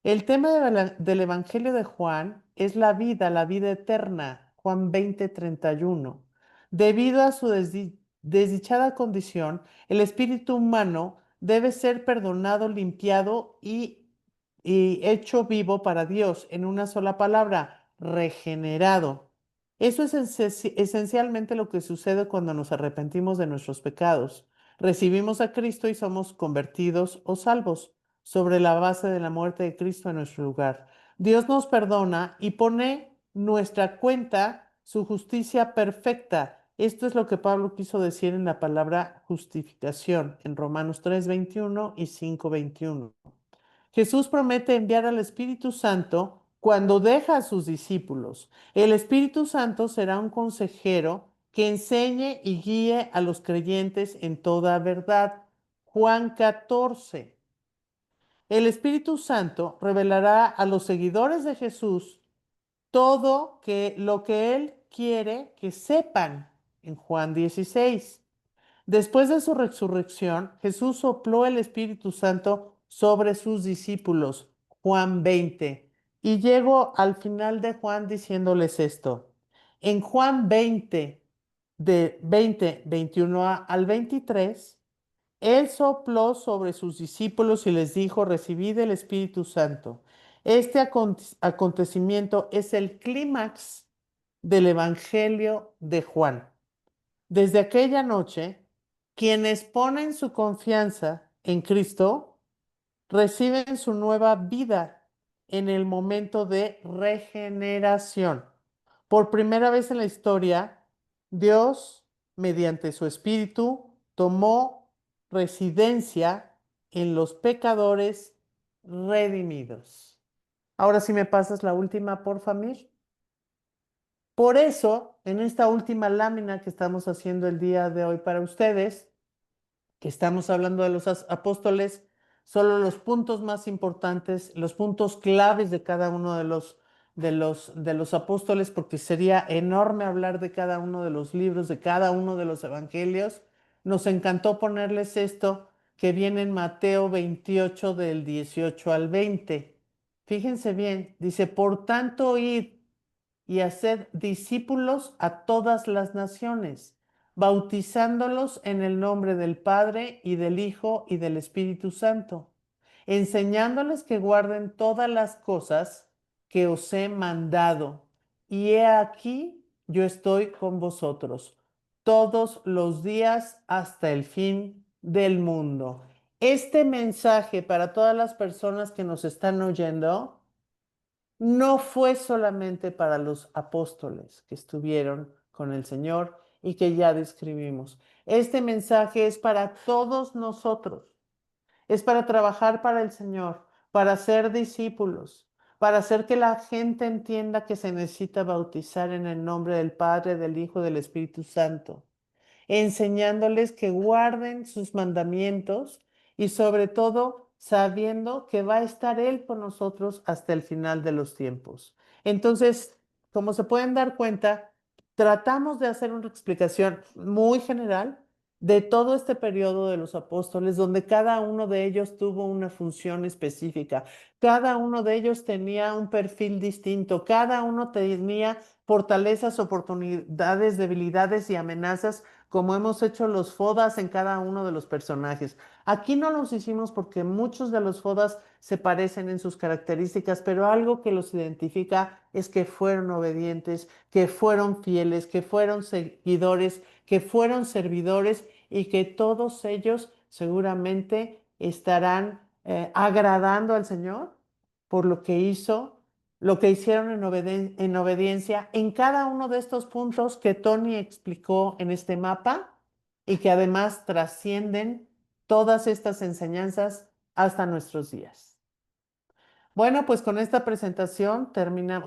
El tema del Evangelio de Juan es la vida eterna, Juan 20:31. Debido a su desdichada condición, el espíritu humano debe ser perdonado, limpiado y hecho vivo para Dios. En una sola palabra, regenerado. Eso es esencialmente lo que sucede cuando nos arrepentimos de nuestros pecados. Recibimos a Cristo y somos convertidos o salvos sobre la base de la muerte de Cristo en nuestro lugar. Dios nos perdona y pone nuestra cuenta su justicia perfecta. Esto es lo que Pablo quiso decir en la palabra justificación en Romanos 3:21 y 5:21. Jesús promete enviar al Espíritu Santo cuando deja a sus discípulos. El Espíritu Santo será un consejero que enseñe y guíe a los creyentes en toda verdad. Juan 14. El Espíritu Santo revelará a los seguidores de Jesús todo lo que Él quiere que sepan en Juan 16. Después de su resurrección, Jesús sopló el Espíritu Santo sobre sus discípulos, Juan 20. Y llego al final de Juan diciéndoles esto. En Juan 20, de 21 al 23, Él sopló sobre sus discípulos y les dijo, recibid el Espíritu Santo. Este acontecimiento es el clímax del Evangelio de Juan. Desde aquella noche, quienes ponen su confianza en Cristo reciben su nueva vida en el momento de regeneración. Por primera vez en la historia, Dios, mediante su Espíritu, tomó residencia en los pecadores redimidos. Ahora sí me pasas la última, por favor. Por eso, en esta última lámina que estamos haciendo el día de hoy para ustedes, que estamos hablando de los apóstoles, solo los puntos más importantes, los puntos claves de cada uno de los apóstoles, porque sería enorme hablar de cada uno de los libros, de cada uno de los evangelios. Nos encantó ponerles esto, que viene en Mateo 28 del 18 al 20. Fíjense bien, dice, por tanto, id y haced discípulos a todas las naciones, bautizándolos en el nombre del Padre y del Hijo y del Espíritu Santo, enseñándoles que guarden todas las cosas que os he mandado. Y he aquí, yo estoy con vosotros todos los días hasta el fin del mundo. Este mensaje para todas las personas que nos están oyendo no fue solamente para los apóstoles que estuvieron con el Señor y que ya describimos. Este mensaje es para todos nosotros. Es para trabajar para el Señor, para ser discípulos, para hacer que la gente entienda que se necesita bautizar en el nombre del Padre, del Hijo y del Espíritu Santo, enseñándoles que guarden sus mandamientos y sobre todo sabiendo que va a estar Él con nosotros hasta el final de los tiempos. Entonces, como se pueden dar cuenta, tratamos de hacer una explicación muy general de todo este periodo de los apóstoles, donde cada uno de ellos tuvo una función específica, cada uno de ellos tenía un perfil distinto, cada uno tenía fortalezas, oportunidades, debilidades y amenazas, como hemos hecho los FODAS en cada uno de los personajes. Aquí no los hicimos porque muchos de los FODAS se parecen en sus características, pero algo que los identifica es que fueron obedientes, que fueron fieles, que fueron seguidores, que fueron servidores y que todos ellos seguramente estarán agradando al Señor por lo que hizo, lo que hicieron en obediencia en cada uno de estos puntos que Tony explicó en este mapa y que además trascienden todas estas enseñanzas hasta nuestros días. Bueno, pues con esta presentación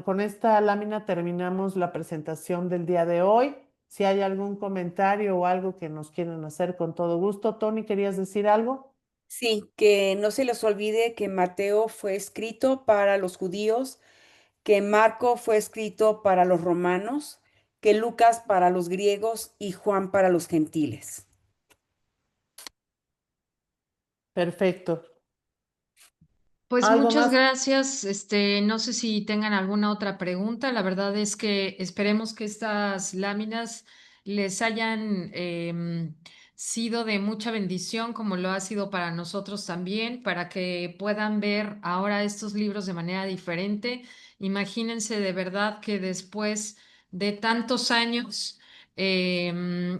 con esta lámina terminamos la presentación del día de hoy. Si hay algún comentario o algo que nos quieran hacer, con todo gusto. Tony, ¿querías decir algo? Sí, que no se les olvide que Mateo fue escrito para los judíos, que Marco fue escrito para los romanos, que Lucas para los griegos y Juan para los gentiles. Perfecto. Pues ¿Algo muchas más? gracias. No sé si tengan alguna otra pregunta. La verdad es que esperemos que estas láminas les hayan sido de mucha bendición, como lo ha sido para nosotros también, para que puedan ver ahora estos libros de manera diferente. Imagínense de verdad que después de tantos años,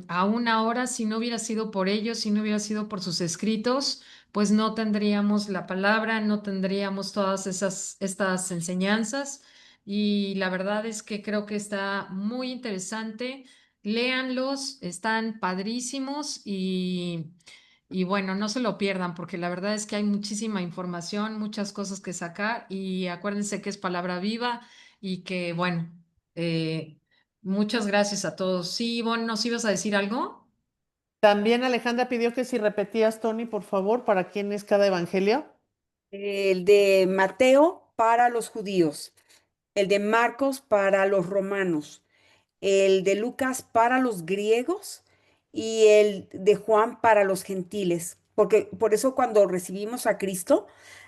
aún ahora, si no hubiera sido por ellos, si no hubiera sido por sus escritos, pues no tendríamos la palabra, no tendríamos todas estas enseñanzas. Y la verdad es que creo que está muy interesante. Léanlos, están padrísimos y bueno, no se lo pierdan porque la verdad es que hay muchísima información, muchas cosas que sacar y acuérdense que es palabra viva y que bueno, eh, muchas gracias a todos. Sí, Ivonne, ¿nos ibas a decir algo? También Alejandra pidió que si repetías, Tony, por favor, para quién es cada evangelio. El de Mateo para los judíos, el de Marcos para los romanos, el de Lucas para los griegos y el de Juan para los gentiles. Porque por eso cuando recibimos a Cristo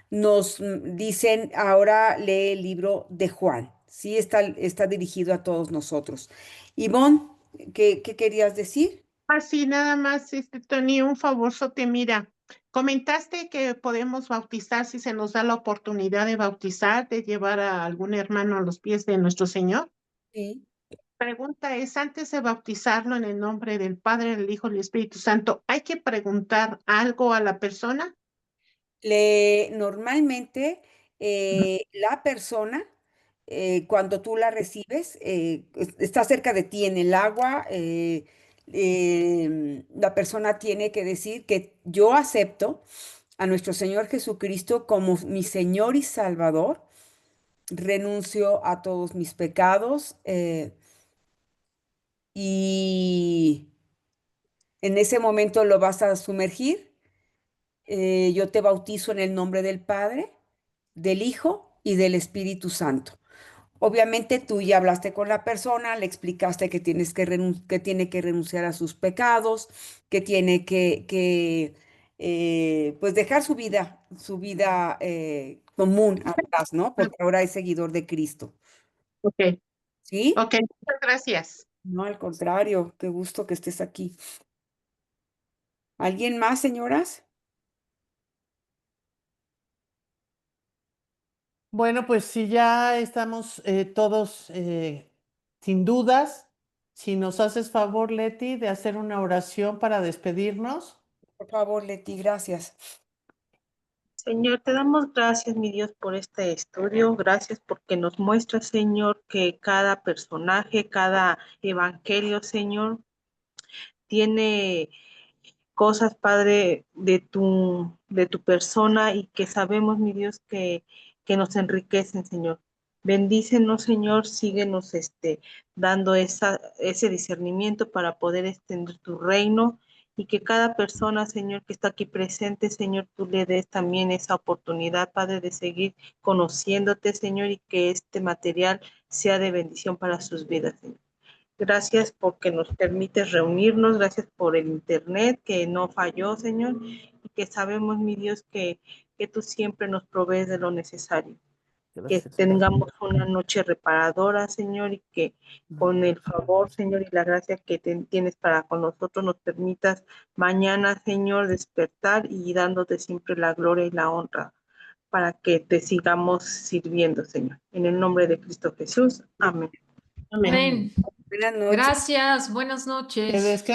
nos dicen, ahora lee el libro de Juan. Sí, está dirigido a todos nosotros. Ivonne, ¿qué querías decir? Así nada más, Tony, un favorzote, mira, comentaste que podemos bautizar si se nos da la oportunidad de bautizar, de llevar a algún hermano a los pies de nuestro Señor. Sí. Pregunta es, antes de bautizarlo en el nombre del Padre, del Hijo y del Espíritu Santo, ¿hay que preguntar algo a la persona? Normalmente la persona, cuando tú la recibes, está cerca de ti en el agua, la persona tiene que decir que yo acepto a nuestro Señor Jesucristo como mi Señor y Salvador, renuncio a todos mis pecados y en ese momento lo vas a sumergir. Yo te bautizo en el nombre del Padre, del Hijo y del Espíritu Santo. Obviamente tú ya hablaste con la persona, le explicaste que que tiene que renunciar a sus pecados, que tiene que pues dejar su vida común atrás, ¿no? Porque ahora es seguidor de Cristo. Ok, ¿Sí? ok, muchas gracias. No, al contrario, qué gusto que estés aquí. ¿Alguien más, señoras? Bueno, pues si ya estamos todos sin dudas, si nos haces favor, Leti, de hacer una oración para despedirnos. Por favor, Leti, gracias. Señor, te damos gracias, mi Dios, por este estudio. Gracias porque nos muestra, Señor, que cada personaje, cada evangelio, Señor, tiene cosas, Padre, de tu persona y que sabemos, mi Dios, que nos enriquecen, Señor. Bendícenos, Señor, síguenos dando ese discernimiento para poder extender tu reino y que cada persona, Señor, que está aquí presente, Señor, tú le des también esa oportunidad, Padre, de seguir conociéndote, Señor, y que este material sea de bendición para sus vidas, Señor. Gracias porque nos permites reunirnos, gracias por el internet que no falló, Señor, y que sabemos, mi Dios, que tú siempre nos provees de lo necesario. Que Gracias, tengamos una noche reparadora, Señor, y que con el favor, Señor, y la gracia que tienes para con nosotros nos permitas mañana, Señor, despertar y dándote siempre la gloria y la honra para que te sigamos sirviendo, Señor. En el nombre de Cristo Jesús. Amén. Amén. Amén. Buenas noches. Gracias, buenas Que noches. descansen.